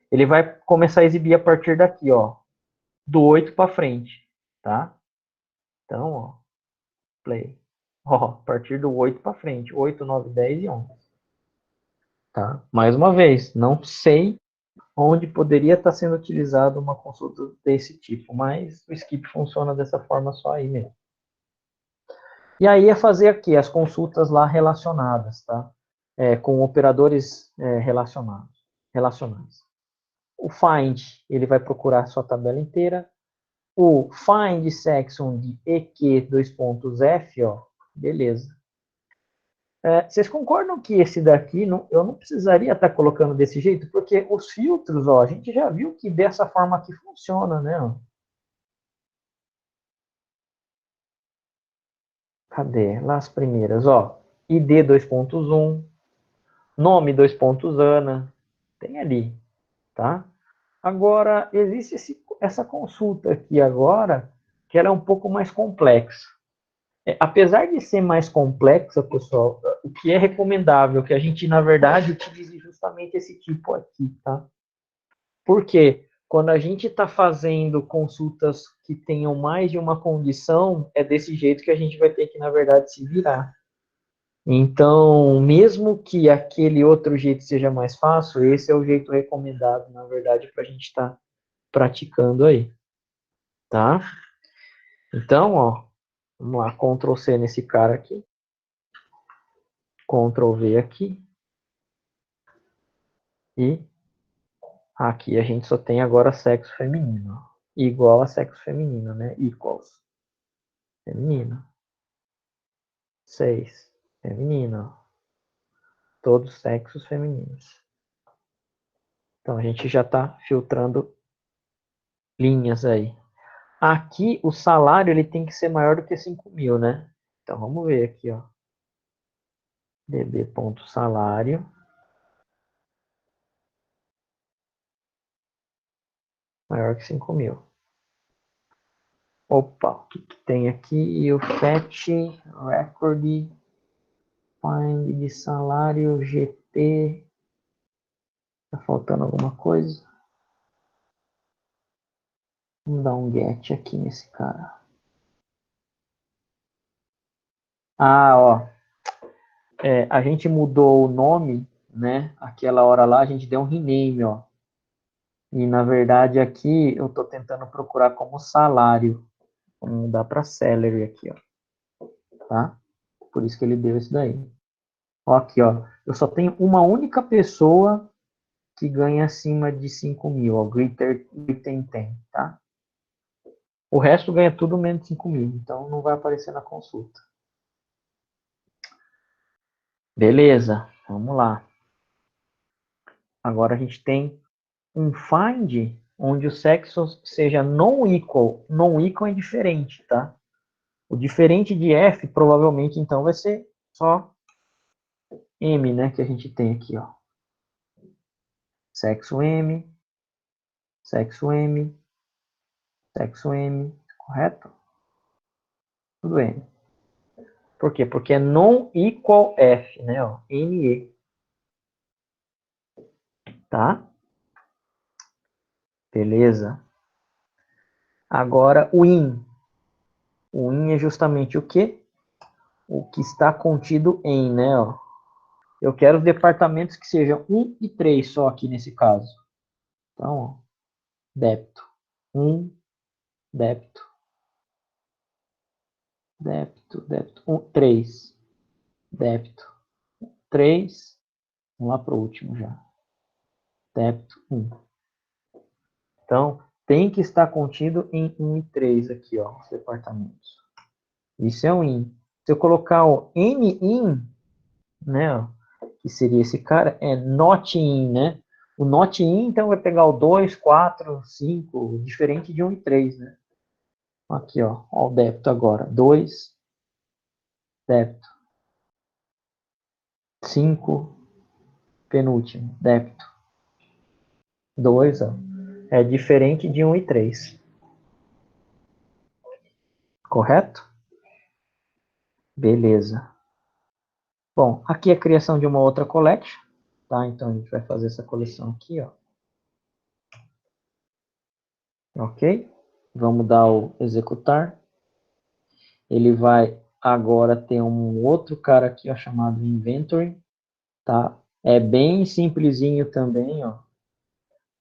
Ele vai começar a exibir a partir daqui, ó, do 8 para frente, tá? Então, ó, play. Ó, a partir do 8 para frente, 8, 9, 10 e 11. Tá? Mais uma vez, não sei onde poderia estar sendo utilizado uma consulta desse tipo, mas o skip funciona dessa forma só aí mesmo. E aí é fazer aqui as consultas lá relacionadas, tá? Com operadores relacionais. O find, ele vai procurar a sua tabela inteira. O find section de EQ, dois pontos F, ó, beleza. Vocês concordam que esse daqui, eu não precisaria estar colocando desse jeito? Porque os filtros, ó, a gente já viu que dessa forma aqui funciona, né? Ó. Cadê? Lá as primeiras, ó. ID 2.1, nome 2.Ana, tem ali, tá? Agora, existe essa consulta aqui agora, que ela é um pouco mais complexa. Apesar de ser mais complexa, pessoal, o que é recomendável que a gente, na verdade, utilize justamente esse tipo aqui, tá? Por quê? Quando a gente está fazendo consultas que tenham mais de uma condição, é desse jeito que a gente vai ter que, na verdade, se virar. Então, mesmo que aquele outro jeito seja mais fácil, esse é o jeito recomendado, na verdade, para a gente estar praticando aí, tá? Então, ó, vamos lá, Ctrl C nesse cara aqui, Ctrl V aqui, e aqui a gente só tem agora sexo feminino, ó, igual a sexo feminino, né? Equals, feminino. 6, feminino, ó, todos sexos femininos. Então a gente já está filtrando linhas aí. Aqui o salário ele tem que ser maior do que 5.000, né? Então vamos ver aqui, ó. db.salário maior que 5.000. Opa, o que, que tem aqui? O fetch record find de salário GT. Tá faltando alguma coisa? Vamos dar um get aqui nesse cara. Ah, ó. A gente mudou o nome, né? Aquela hora lá a gente deu um rename, ó. E na verdade aqui eu estou tentando procurar como salário. Vamos mudar para salary aqui, ó. Tá? Por isso que ele deu isso daí. Ó, aqui, ó. Eu só tenho uma única pessoa que ganha acima de 5.000, ó. Greater 10, tá? O resto ganha tudo menos de 5.000, então não vai aparecer na consulta. Beleza, vamos lá. Agora a gente tem um find onde o sexo seja non-equal. Non-equal é diferente, tá? O diferente de F, provavelmente, então, vai ser só M, né? Que a gente tem aqui, ó. Sexo M, sexo M, sexo M, correto? Tudo M. Por quê? Porque é non equal F, né? Ó, NE. Tá? Beleza. Agora, o IN. O IN é justamente o quê? O que está contido em, né? Ó. Eu quero os departamentos que sejam 1 e 3 só aqui nesse caso. Então, ó, débito. 1, débito. Débito, débito. 3, débito. 3, vamos lá para o último já. Débito 1. Então, tem que estar contido em 1 e 3 aqui, ó, os departamentos. Isso é o IN. Se eu colocar o NIN, né, ó, que seria esse cara, é not in, né? O not in, então, vai pegar o 2, 4, 5, diferente de 1 e 3, né? Aqui, ó o débito agora. 2, débito. 5, penúltimo, débito. 2, ó, é diferente de 1 e 3. Correto? Beleza. Bom, aqui é a criação de uma outra collection, tá? Então, a gente vai fazer essa coleção aqui, ó. Ok? Vamos dar o executar. Ele vai agora ter um outro cara aqui, ó, chamado inventory, tá? É bem simplesinho também, ó.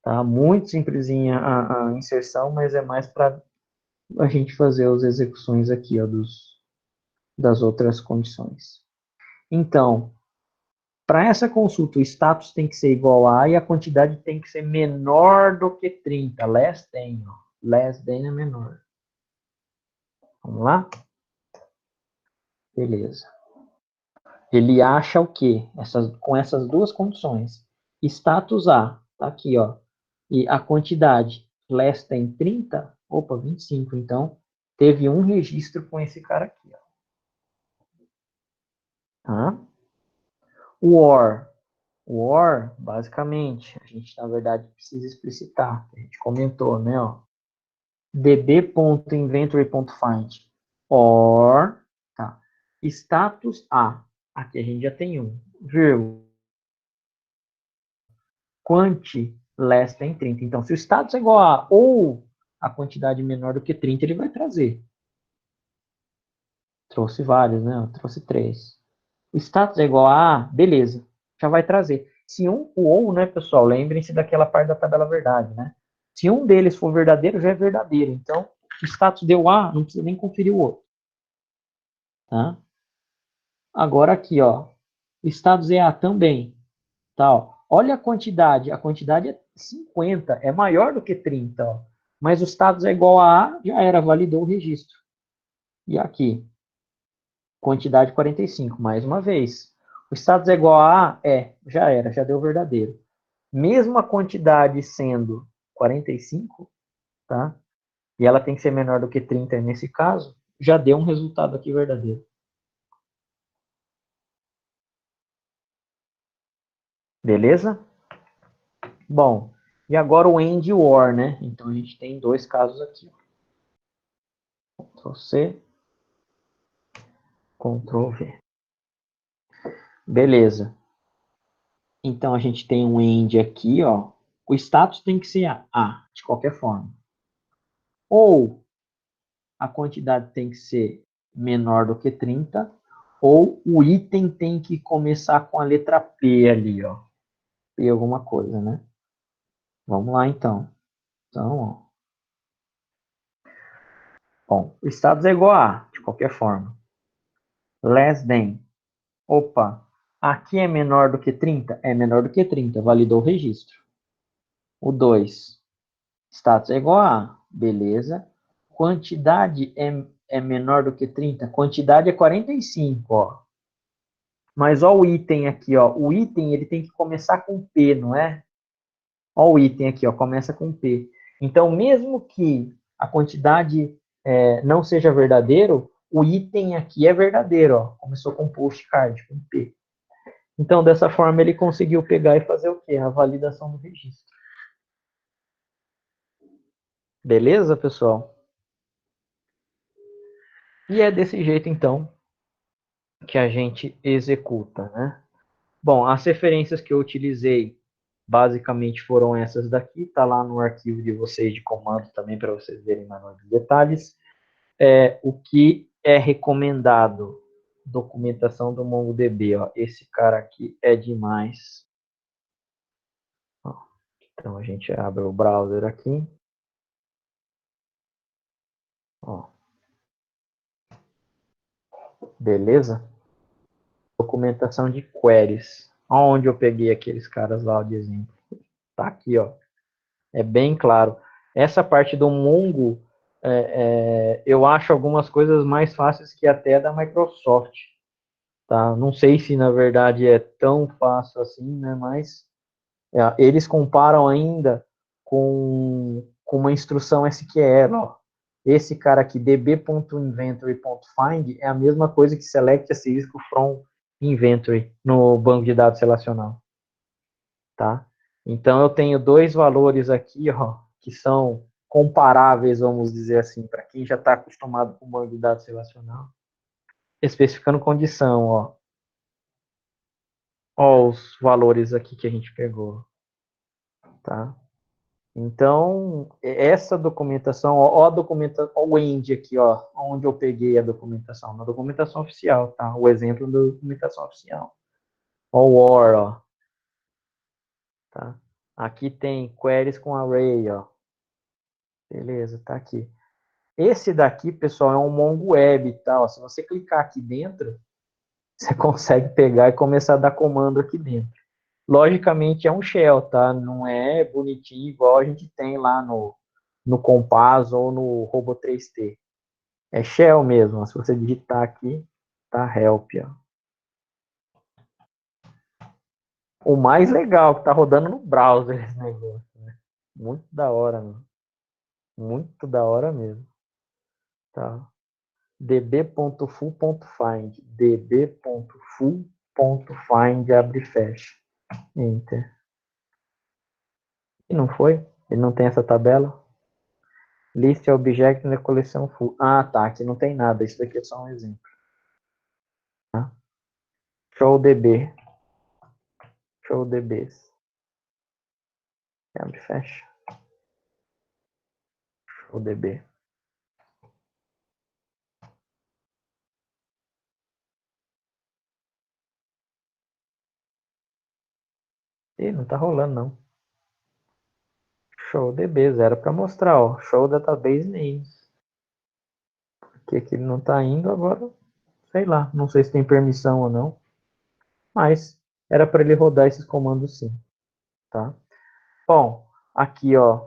Tá? Muito simplesinha a inserção, mas é mais para a gente fazer as execuções aqui, ó, das outras condições. Então, para essa consulta, o status tem que ser igual a e a quantidade tem que ser menor do que 30. Less than, ó. Less than é menor. Vamos lá? Beleza. Ele acha o quê? Com essas duas condições. Status A, tá aqui, ó. E a quantidade less than 30, opa, 25. Então, teve um registro com esse cara aqui, ó. Tá? O OR, basicamente, a gente, na verdade, precisa explicitar. A gente comentou, né, ó. db.inventory.find or, tá, status A. Aqui a gente já tem um, vírgula, quanti less than 30. Então, se o status é igual a ou a quantidade menor do que 30, ele vai trazer. Trouxe vários, né? Eu trouxe 3. O status é igual a beleza, já vai trazer. Se o ou, né, pessoal, lembrem-se daquela parte da tabela verdade, né? Se um deles for verdadeiro, já é verdadeiro. Então, o status deu A, não precisa nem conferir o outro. Tá? Agora aqui, ó, o status é A também. Tá, ó. Olha a quantidade é 50, é maior do que 30, ó. Mas o status é igual a já era, validou o registro. E aqui, quantidade 45, mais uma vez. O status é igual a já era, já deu verdadeiro. Mesmo a quantidade sendo 45, tá? E ela tem que ser menor do que 30 nesse caso, já deu um resultado aqui verdadeiro. Beleza? Bom, e agora o AND OR, né? Então a gente tem dois casos aqui. Ctrl+C, Ctrl+V. Beleza. Então a gente tem um AND aqui, ó. O status tem que ser A, de qualquer forma. Ou a quantidade tem que ser menor do que 30, ou o item tem que começar com a letra P ali, ó. P alguma coisa, né? Vamos lá, então. Então, ó. Bom, o status é igual a, de qualquer forma. Less than. Opa, aqui é menor do que 30? É menor do que 30, validou o registro. O 2, status é igual a, beleza. Quantidade é menor do que 30? Quantidade é 45, ó. Mas ó o item aqui, ó. O item ele tem que começar com P, não é? Ó o item aqui, ó, começa com P. Então, mesmo que a quantidade não seja verdadeiro, o item aqui é verdadeiro, ó, começou com postcard, com P. Então, dessa forma, ele conseguiu pegar e fazer o quê? A validação do registro. Beleza, pessoal? E é desse jeito, então, que a gente executa, né? Bom, as referências que eu utilizei basicamente foram essas daqui, tá lá no arquivo de vocês de comando também para vocês verem maiores detalhes. O que é recomendado, documentação do MongoDB, ó, esse cara aqui é demais. Ó, então a gente abre o browser aqui, ó, beleza? Documentação de queries, onde eu peguei aqueles caras lá de exemplo, tá aqui, ó, é bem claro. Essa parte do Mongo, eu acho algumas coisas mais fáceis que até da Microsoft, tá? Não sei se na verdade é tão fácil assim, né? Mas eles comparam ainda com uma instrução SQL, ó. Esse cara aqui, db.inventory.find, é a mesma coisa que select asterisco from inventory no banco de dados relacional, tá? Então eu tenho dois valores aqui, ó, que são comparáveis, vamos dizer assim, para quem já está acostumado com o banco de dados relacional, especificando condição, ó. Ó os valores aqui que a gente pegou, tá? Então, essa documentação, ó a documentação, ó o end aqui, ó, onde eu peguei a documentação, na documentação oficial, tá? O exemplo da documentação oficial. Ó o OR, ó, tá? Aqui tem queries com array, ó. Beleza, tá aqui. Esse daqui, pessoal, é um Mongo Web e tal. Se você clicar aqui dentro, você consegue pegar e começar a dar comando aqui dentro. Logicamente é um shell, tá? Não é bonitinho igual a gente tem lá no Compass ou no Robo 3T. É shell mesmo. Se você digitar aqui, tá help, ó. O mais legal que tá rodando no browser esse negócio, né? Muito da hora, mano. Muito da hora mesmo. Tá? db.full.find, db.full.find, abre e fecha. Enter. E não foi? Ele não tem essa tabela? List object na coleção full. Ah, tá. Aqui não tem nada. Isso daqui é só um exemplo. Tá? Show DB. Show DBs. Abre e fecha. Show DB. Ih, não tá rolando, não. Show DBs. Era para mostrar, ó. Show database names. Porque aqui ele não tá indo agora. Sei lá. Não sei se tem permissão ou não. Mas era para ele rodar esses comandos sim. Tá? Bom, aqui, ó.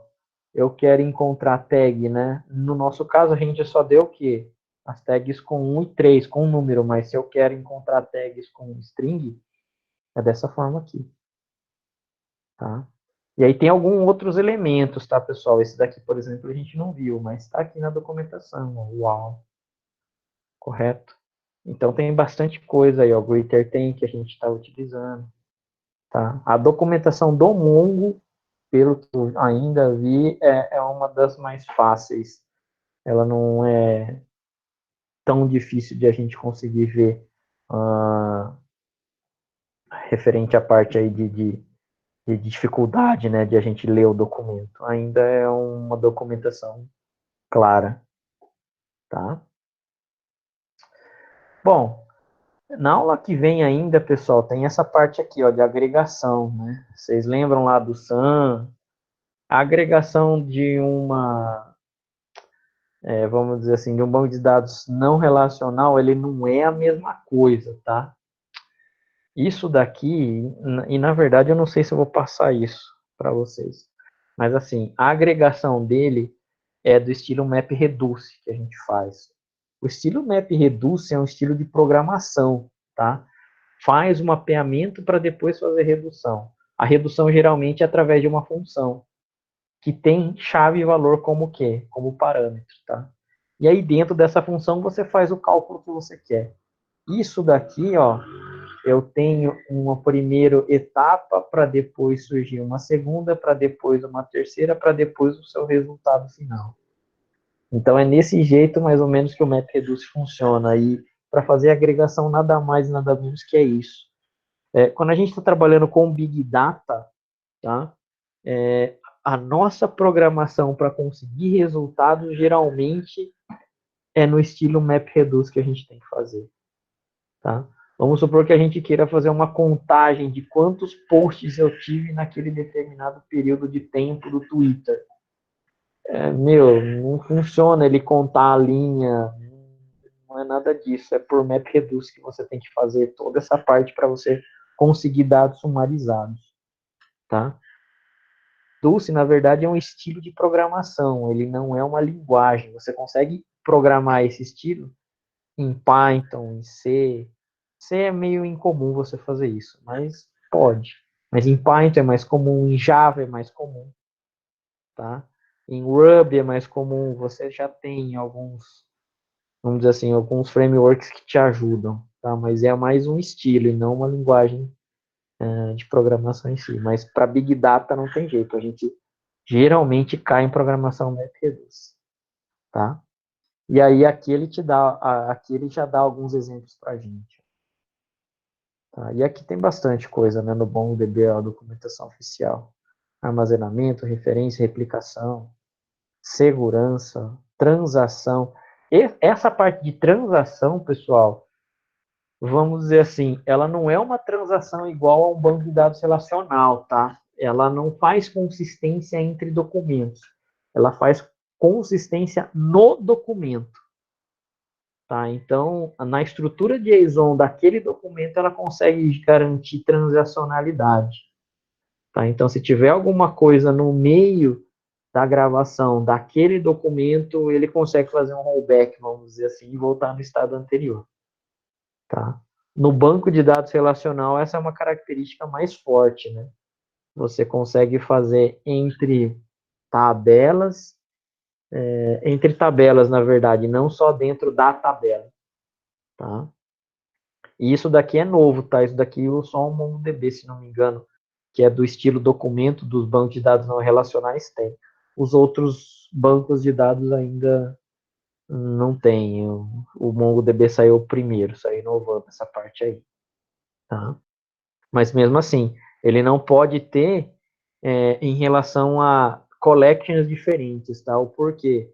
Eu quero encontrar tag, né? No nosso caso, a gente só deu o quê? As tags com 1 e 3, com um número. Mas se eu quero encontrar tags com string, é dessa forma aqui. Tá? E aí tem alguns outros elementos, tá, pessoal? Esse daqui, por exemplo, a gente não viu, mas está aqui na documentação. Ó, uau. Correto? Então tem bastante coisa aí, ó. O greater tem que a gente está utilizando. Tá? A documentação do Mongo, pelo que eu ainda vi, é uma das mais fáceis. Ela não é tão difícil de a gente conseguir ver referente à parte aí de dificuldade, né, de a gente ler o documento. Ainda é uma documentação clara, tá? Bom, na aula que vem ainda, pessoal, tem essa parte aqui, ó, de agregação, né? Vocês lembram lá do SAM? A agregação de vamos dizer assim, de um banco de dados não relacional, ele não é a mesma coisa, tá? Isso daqui, e na verdade eu não sei se eu vou passar isso para vocês, mas assim, a agregação dele é do estilo MapReduce que a gente faz. O estilo MapReduce é um estilo de programação, tá? Faz um mapeamento para depois fazer redução. A redução geralmente é através de uma função que tem chave e valor como o quê? Como parâmetro, tá? E aí dentro dessa função você faz o cálculo que você quer. Isso daqui, ó, eu tenho uma primeira etapa para depois surgir uma segunda, para depois uma terceira, para depois o seu resultado final. Então é nesse jeito mais ou menos que o MapReduce funciona. E para fazer a agregação nada mais nada menos que é isso. Quando a gente está trabalhando com Big Data, tá? A nossa programação para conseguir resultados geralmente é no estilo MapReduce que a gente tem que fazer. Tá? Vamos supor que a gente queira fazer uma contagem de quantos posts eu tive naquele determinado período de tempo do Twitter. Não funciona ele contar a linha, não é nada disso. É por MapReduce que você tem que fazer toda essa parte para você conseguir dados sumarizados. Tá? Dulce, na verdade, é um estilo de programação, ele não é uma linguagem. Você consegue programar esse estilo em Python, em C. C é meio incomum você fazer isso, mas pode. Mas em Python é mais comum, em Java é mais comum, tá? Em Ruby é mais comum, você já tem alguns, vamos dizer assim, alguns frameworks que te ajudam, tá? Mas é mais um estilo e não uma linguagem de programação em si. Mas para Big Data não tem jeito, a gente geralmente cai em programação MapReduce, tá? E aí aqui ele te dá, aqui ele já dá alguns exemplos para a gente. Tá? E aqui tem bastante coisa, né, no MongoDB, a documentação oficial. Armazenamento, referência, replicação, segurança, transação. E essa parte de transação, pessoal, vamos dizer assim, ela não é uma transação igual a um banco de dados relacional, tá? Ela não faz consistência entre documentos. Ela faz consistência no documento. Tá? Então, na estrutura de JSON daquele documento, ela consegue garantir transacionalidade. Tá? Então, se tiver alguma coisa no meio da gravação daquele documento, ele consegue fazer um rollback, vamos dizer assim, e voltar no estado anterior. Tá? No banco de dados relacional, essa é uma característica mais forte, né? Você consegue fazer tabelas, entre tabelas, na verdade, não só dentro da tabela. Tá? E isso daqui é novo, tá? Isso daqui é só um MongoDB, se não me engano, que é do estilo documento dos bancos de dados não relacionais, tem. Os outros bancos de dados ainda não tem. O MongoDB saiu primeiro, saiu inovando essa parte aí. Tá? Mas mesmo assim, ele não pode ter em relação a collections diferentes, tá? O porquê?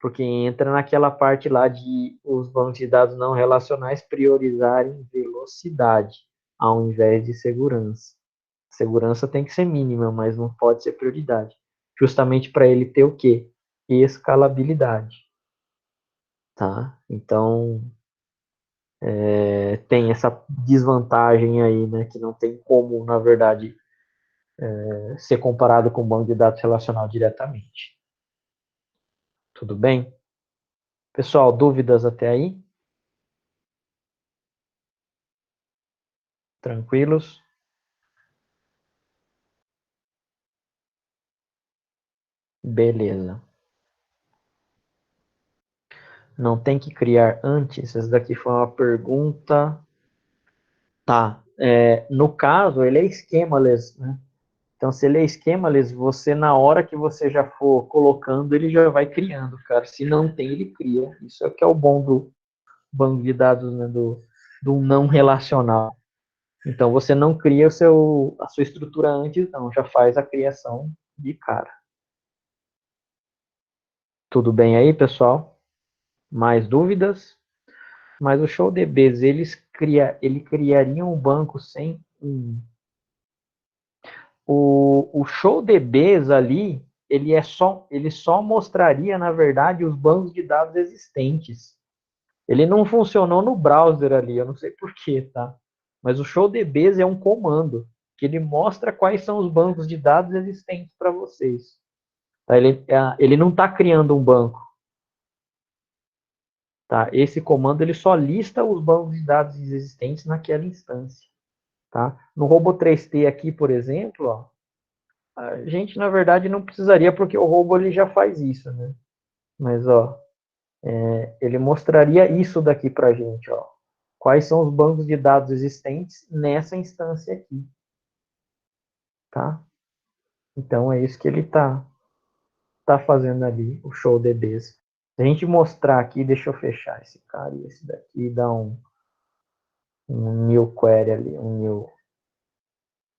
Porque entra naquela parte lá de os bancos de dados não relacionais priorizarem velocidade ao invés de segurança. Segurança tem que ser mínima, mas não pode ser prioridade. Justamente para ele ter o quê? Escalabilidade. Tá? Então, tem essa desvantagem aí, né? Que não tem como, na verdade, ser comparado com o banco de dados relacional diretamente. Tudo bem? Pessoal, dúvidas até aí? Tranquilos? Beleza. Não tem que criar antes? Essa daqui foi uma pergunta. Tá. No caso, ele é schemaless, né? Então, se ele é schemaless, você, na hora que você já for colocando, ele já vai criando, cara. Se não tem, ele cria. Isso é o que é o bom do banco de dados, né? Do não relacional. Então, você não cria a sua estrutura antes, não. Já faz a criação de cara. Tudo bem aí, pessoal? Mais dúvidas? Mas o ShowDBs, ele criaria um banco sem o ShowDBs ali, ele só mostraria, na verdade, os bancos de dados existentes. Ele não funcionou no browser ali, eu não sei porquê, tá? Mas o ShowDBs é um comando que ele mostra quais são os bancos de dados existentes para vocês. Tá? Ele não está criando um banco. Tá? Esse comando ele só lista os bancos de dados existentes naquela instância. Tá? No Robo 3T aqui, por exemplo, ó, a gente na verdade não precisaria porque o Robo ele já faz isso, né? Mas ó, Ele mostraria isso daqui para a gente, ó. Quais são os bancos de dados existentes nessa instância aqui, tá? Então, é isso que ele tá fazendo ali, o show DBs. Se a gente mostrar aqui, deixa eu fechar esse cara e esse daqui e dar um new query ali, um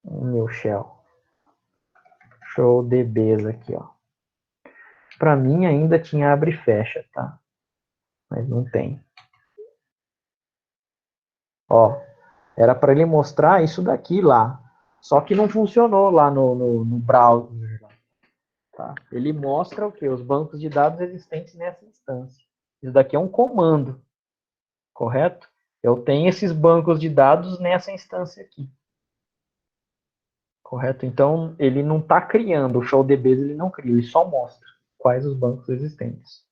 new shell. Show DBs aqui, ó. Para mim ainda tinha abre e fecha, tá? Mas não tem. Ó, era para ele mostrar isso daqui lá. Só que não funcionou lá no browser. Tá? Ele mostra o que? Os bancos de dados existentes nessa instância. Isso daqui é um comando, correto? Eu tenho esses bancos de dados nessa instância aqui. Correto? Então, ele não está criando, o ShowDBs ele não cria, ele só mostra quais os bancos existentes.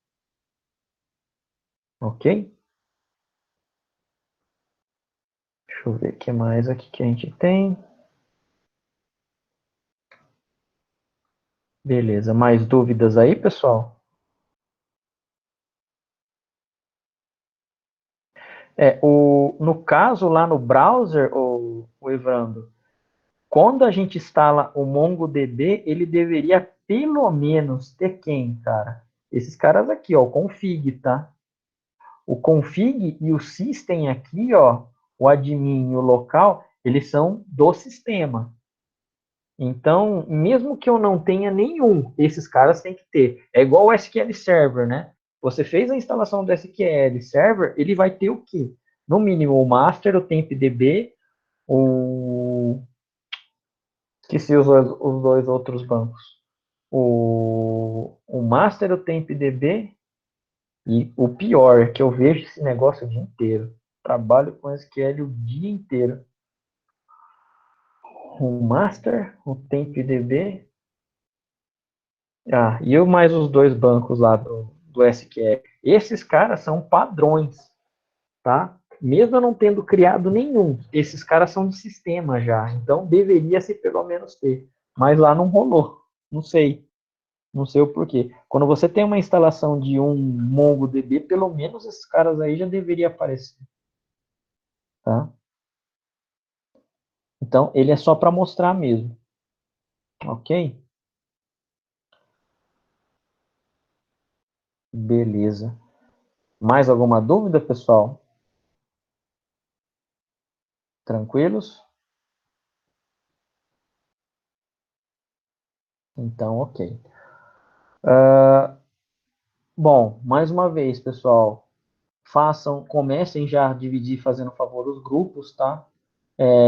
Ok? Deixa eu ver o que mais aqui que a gente tem. Beleza, mais dúvidas aí, pessoal? No caso, lá no browser, o Evandro, quando a gente instala o MongoDB, ele deveria pelo menos ter quem, cara? Esses caras aqui, ó, o config, tá? O config e o system aqui, ó, o admin e o local, eles são do sistema. Então, mesmo que eu não tenha nenhum, esses caras têm que ter. É igual o SQL Server, né? Você fez a instalação do SQL Server, ele vai ter o quê? No mínimo o master, o tempdb, o... esqueci os dois outros bancos. O master, o tempdb e o pior, que eu vejo esse negócio o dia inteiro. Trabalho com SQL o dia inteiro. O master, o tempdb. E eu mais os dois bancos lá do SQL. Esses caras são padrões, tá? Mesmo eu não tendo criado nenhum, esses caras são de sistema já. Então deveria ser pelo menos ter. Mas lá não rolou. Não sei. Não sei o porquê. Quando você tem uma instalação de um MongoDB, pelo menos esses caras aí já deveria aparecer, tá? Então, ele é só para mostrar mesmo, ok? Beleza. Mais alguma dúvida, pessoal? Tranquilos? Então, ok. Bom, mais uma vez, pessoal, comecem já a dividir, fazendo favor os grupos, tá?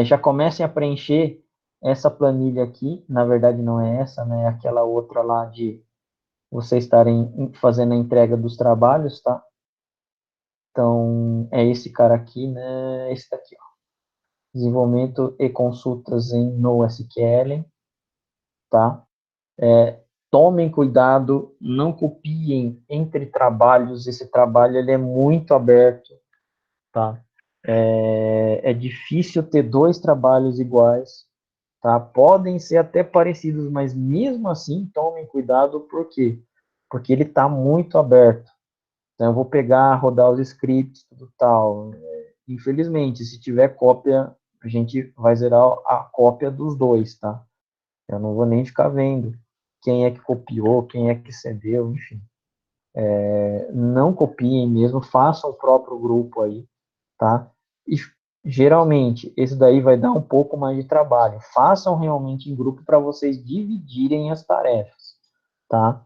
Já comecem a preencher essa planilha aqui. Na verdade, não é essa, né? É aquela outra lá de vocês estarem fazendo a entrega dos trabalhos, tá? Então, é esse cara aqui, né? Esse daqui, ó. Desenvolvimento e consultas em NoSQL, tá? Tomem cuidado, não copiem entre trabalhos. Esse trabalho ele é muito aberto, tá? É difícil ter dois trabalhos iguais, tá? Podem ser até parecidos, mas mesmo assim tomem cuidado, por quê? Porque ele está muito aberto. Então eu vou pegar, rodar os scripts, tudo tal. Infelizmente, se tiver cópia, a gente vai zerar a cópia dos dois, tá? Eu não vou nem ficar vendo quem é que copiou, quem é que cedeu, enfim. Não copiem mesmo, façam o próprio grupo aí, tá? E geralmente, esse daí vai dar um pouco mais de trabalho. Façam realmente em grupo para vocês dividirem as tarefas, tá?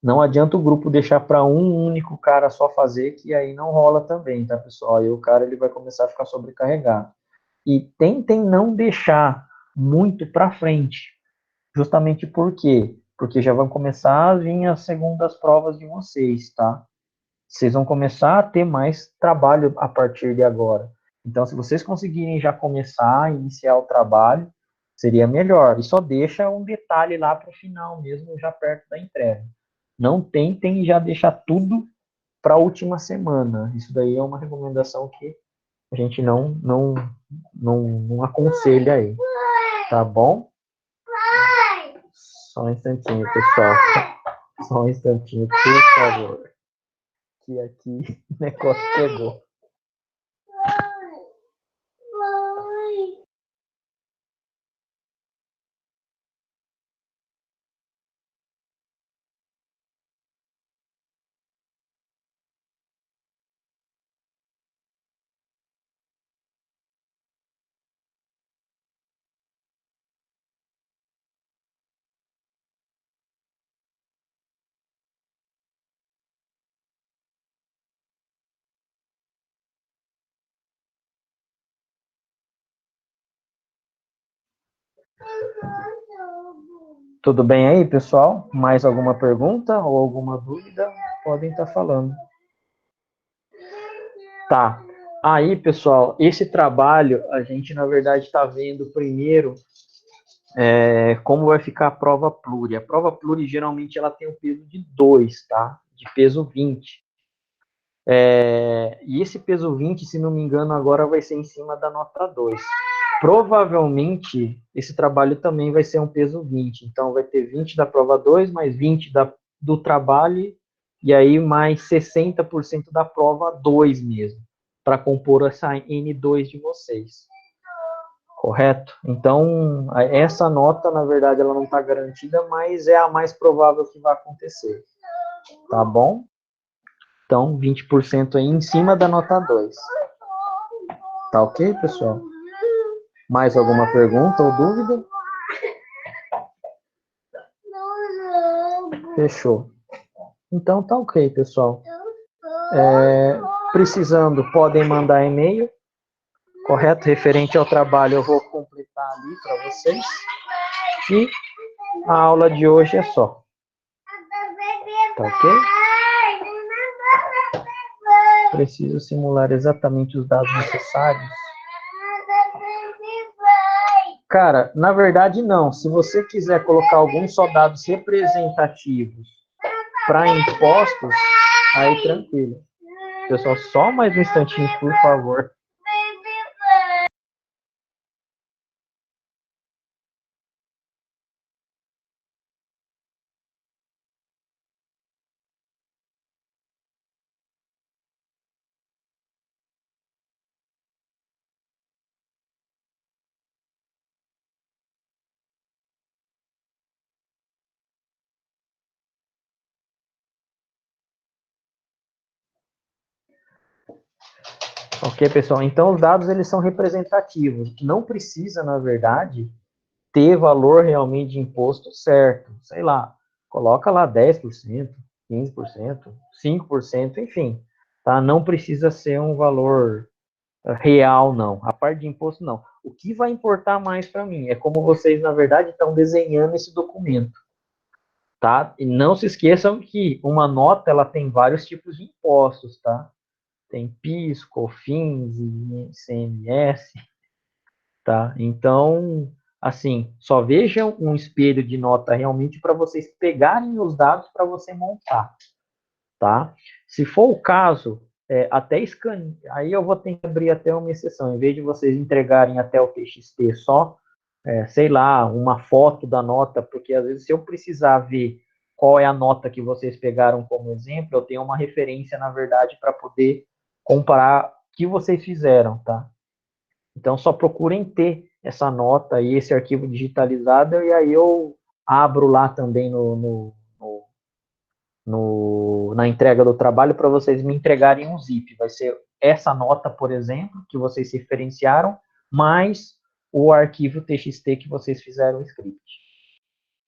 Não adianta o grupo deixar para um único cara só fazer, que aí não rola também, tá, pessoal? Aí o cara ele vai começar a ficar sobrecarregado. E tentem não deixar muito para frente, justamente por quê? Porque já vão começar a vir as segundas provas de vocês, tá? Vocês vão começar a ter mais trabalho a partir de agora. Então, se vocês conseguirem já começar a iniciar o trabalho, seria melhor. E só deixa um detalhe lá para o final mesmo, já perto da entrega. Não tentem já deixar tudo para a última semana. Isso daí é uma recomendação que a gente não aconselha aí. Tá bom? Só um instantinho, pessoal. Só um instantinho, por favor. que aqui o negócio pegou. Tudo bem aí, pessoal? Mais alguma pergunta ou alguma dúvida? Podem estar falando. Tá. Aí, pessoal, esse trabalho, a gente, na verdade, está vendo primeiro como vai ficar a prova pluri. A prova pluri, geralmente, ela tem um peso de 2, tá? De peso 20. E esse peso 20, se não me engano, agora vai ser em cima da nota 2. Provavelmente, esse trabalho também vai ser um peso 20. Então, vai ter 20 da prova 2, mais 20 do trabalho, e aí mais 60% da prova 2 mesmo, para compor essa N2 de vocês. Correto? Então, essa nota, na verdade, ela não está garantida, mas é a mais provável que vai acontecer. Tá bom? Então, 20% aí em cima da nota 2. Tá ok, pessoal? Mais alguma pergunta ou dúvida? Fechou. Então, tá ok, pessoal. Precisando, podem mandar e-mail, correto? Referente ao trabalho, eu vou completar ali para vocês. E a aula de hoje é só. Tá ok? Preciso simular exatamente os dados necessários. Cara, na verdade não. Se você quiser colocar alguns só dados representativos para impostos, aí tranquilo. Pessoal, só mais um instantinho, por favor. Ok, pessoal? Então, os dados eles são representativos. Não precisa, na verdade, ter valor realmente de imposto certo. Sei lá, coloca lá 10%, 15%, 5%, enfim. Tá? Não precisa ser um valor real, não. A parte de imposto, não. O que vai importar mais para mim é como vocês, na verdade, estão desenhando esse documento. Tá? E não se esqueçam que uma nota ela tem vários tipos de impostos, tá? Tem PIS, COFINS, ICMS, tá? Então, assim, só vejam um espelho de nota realmente para vocês pegarem os dados para você montar, tá? Se for o caso, até escanear, aí eu vou ter que abrir até uma exceção, em vez de vocês entregarem até o TXT só, sei lá, uma foto da nota, porque às vezes se eu precisar ver qual é a nota que vocês pegaram como exemplo, eu tenho uma referência, na verdade, para poder comparar o que vocês fizeram, tá? Então, só procurem ter essa nota e esse arquivo digitalizado, e aí eu abro lá também na entrega do trabalho para vocês me entregarem um zip. Vai ser essa nota, por exemplo, que vocês referenciaram, mais o arquivo TXT que vocês fizeram o script.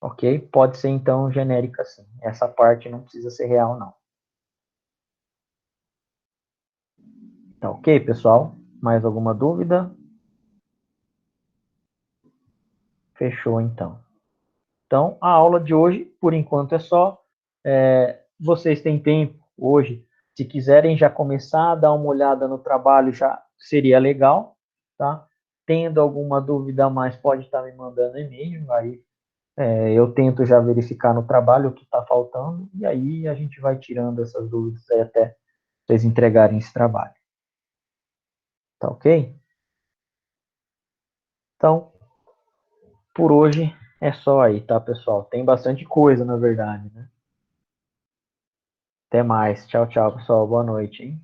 Ok? Pode ser, então, genérica assim. Essa parte não precisa ser real, não. Tá ok, pessoal? Mais alguma dúvida? Fechou, então. Então, a aula de hoje, por enquanto, é só. Vocês têm tempo hoje, se quiserem já começar a dar uma olhada no trabalho, já seria legal, tá? Tendo alguma dúvida a mais, pode estar me mandando e-mail, aí eu tento já verificar no trabalho o que está faltando, e aí a gente vai tirando essas dúvidas aí até vocês entregarem esse trabalho. Tá ok? Então, por hoje é só aí, tá, pessoal? Tem bastante coisa, na verdade, né? Até mais. Tchau, tchau, pessoal. Boa noite, hein?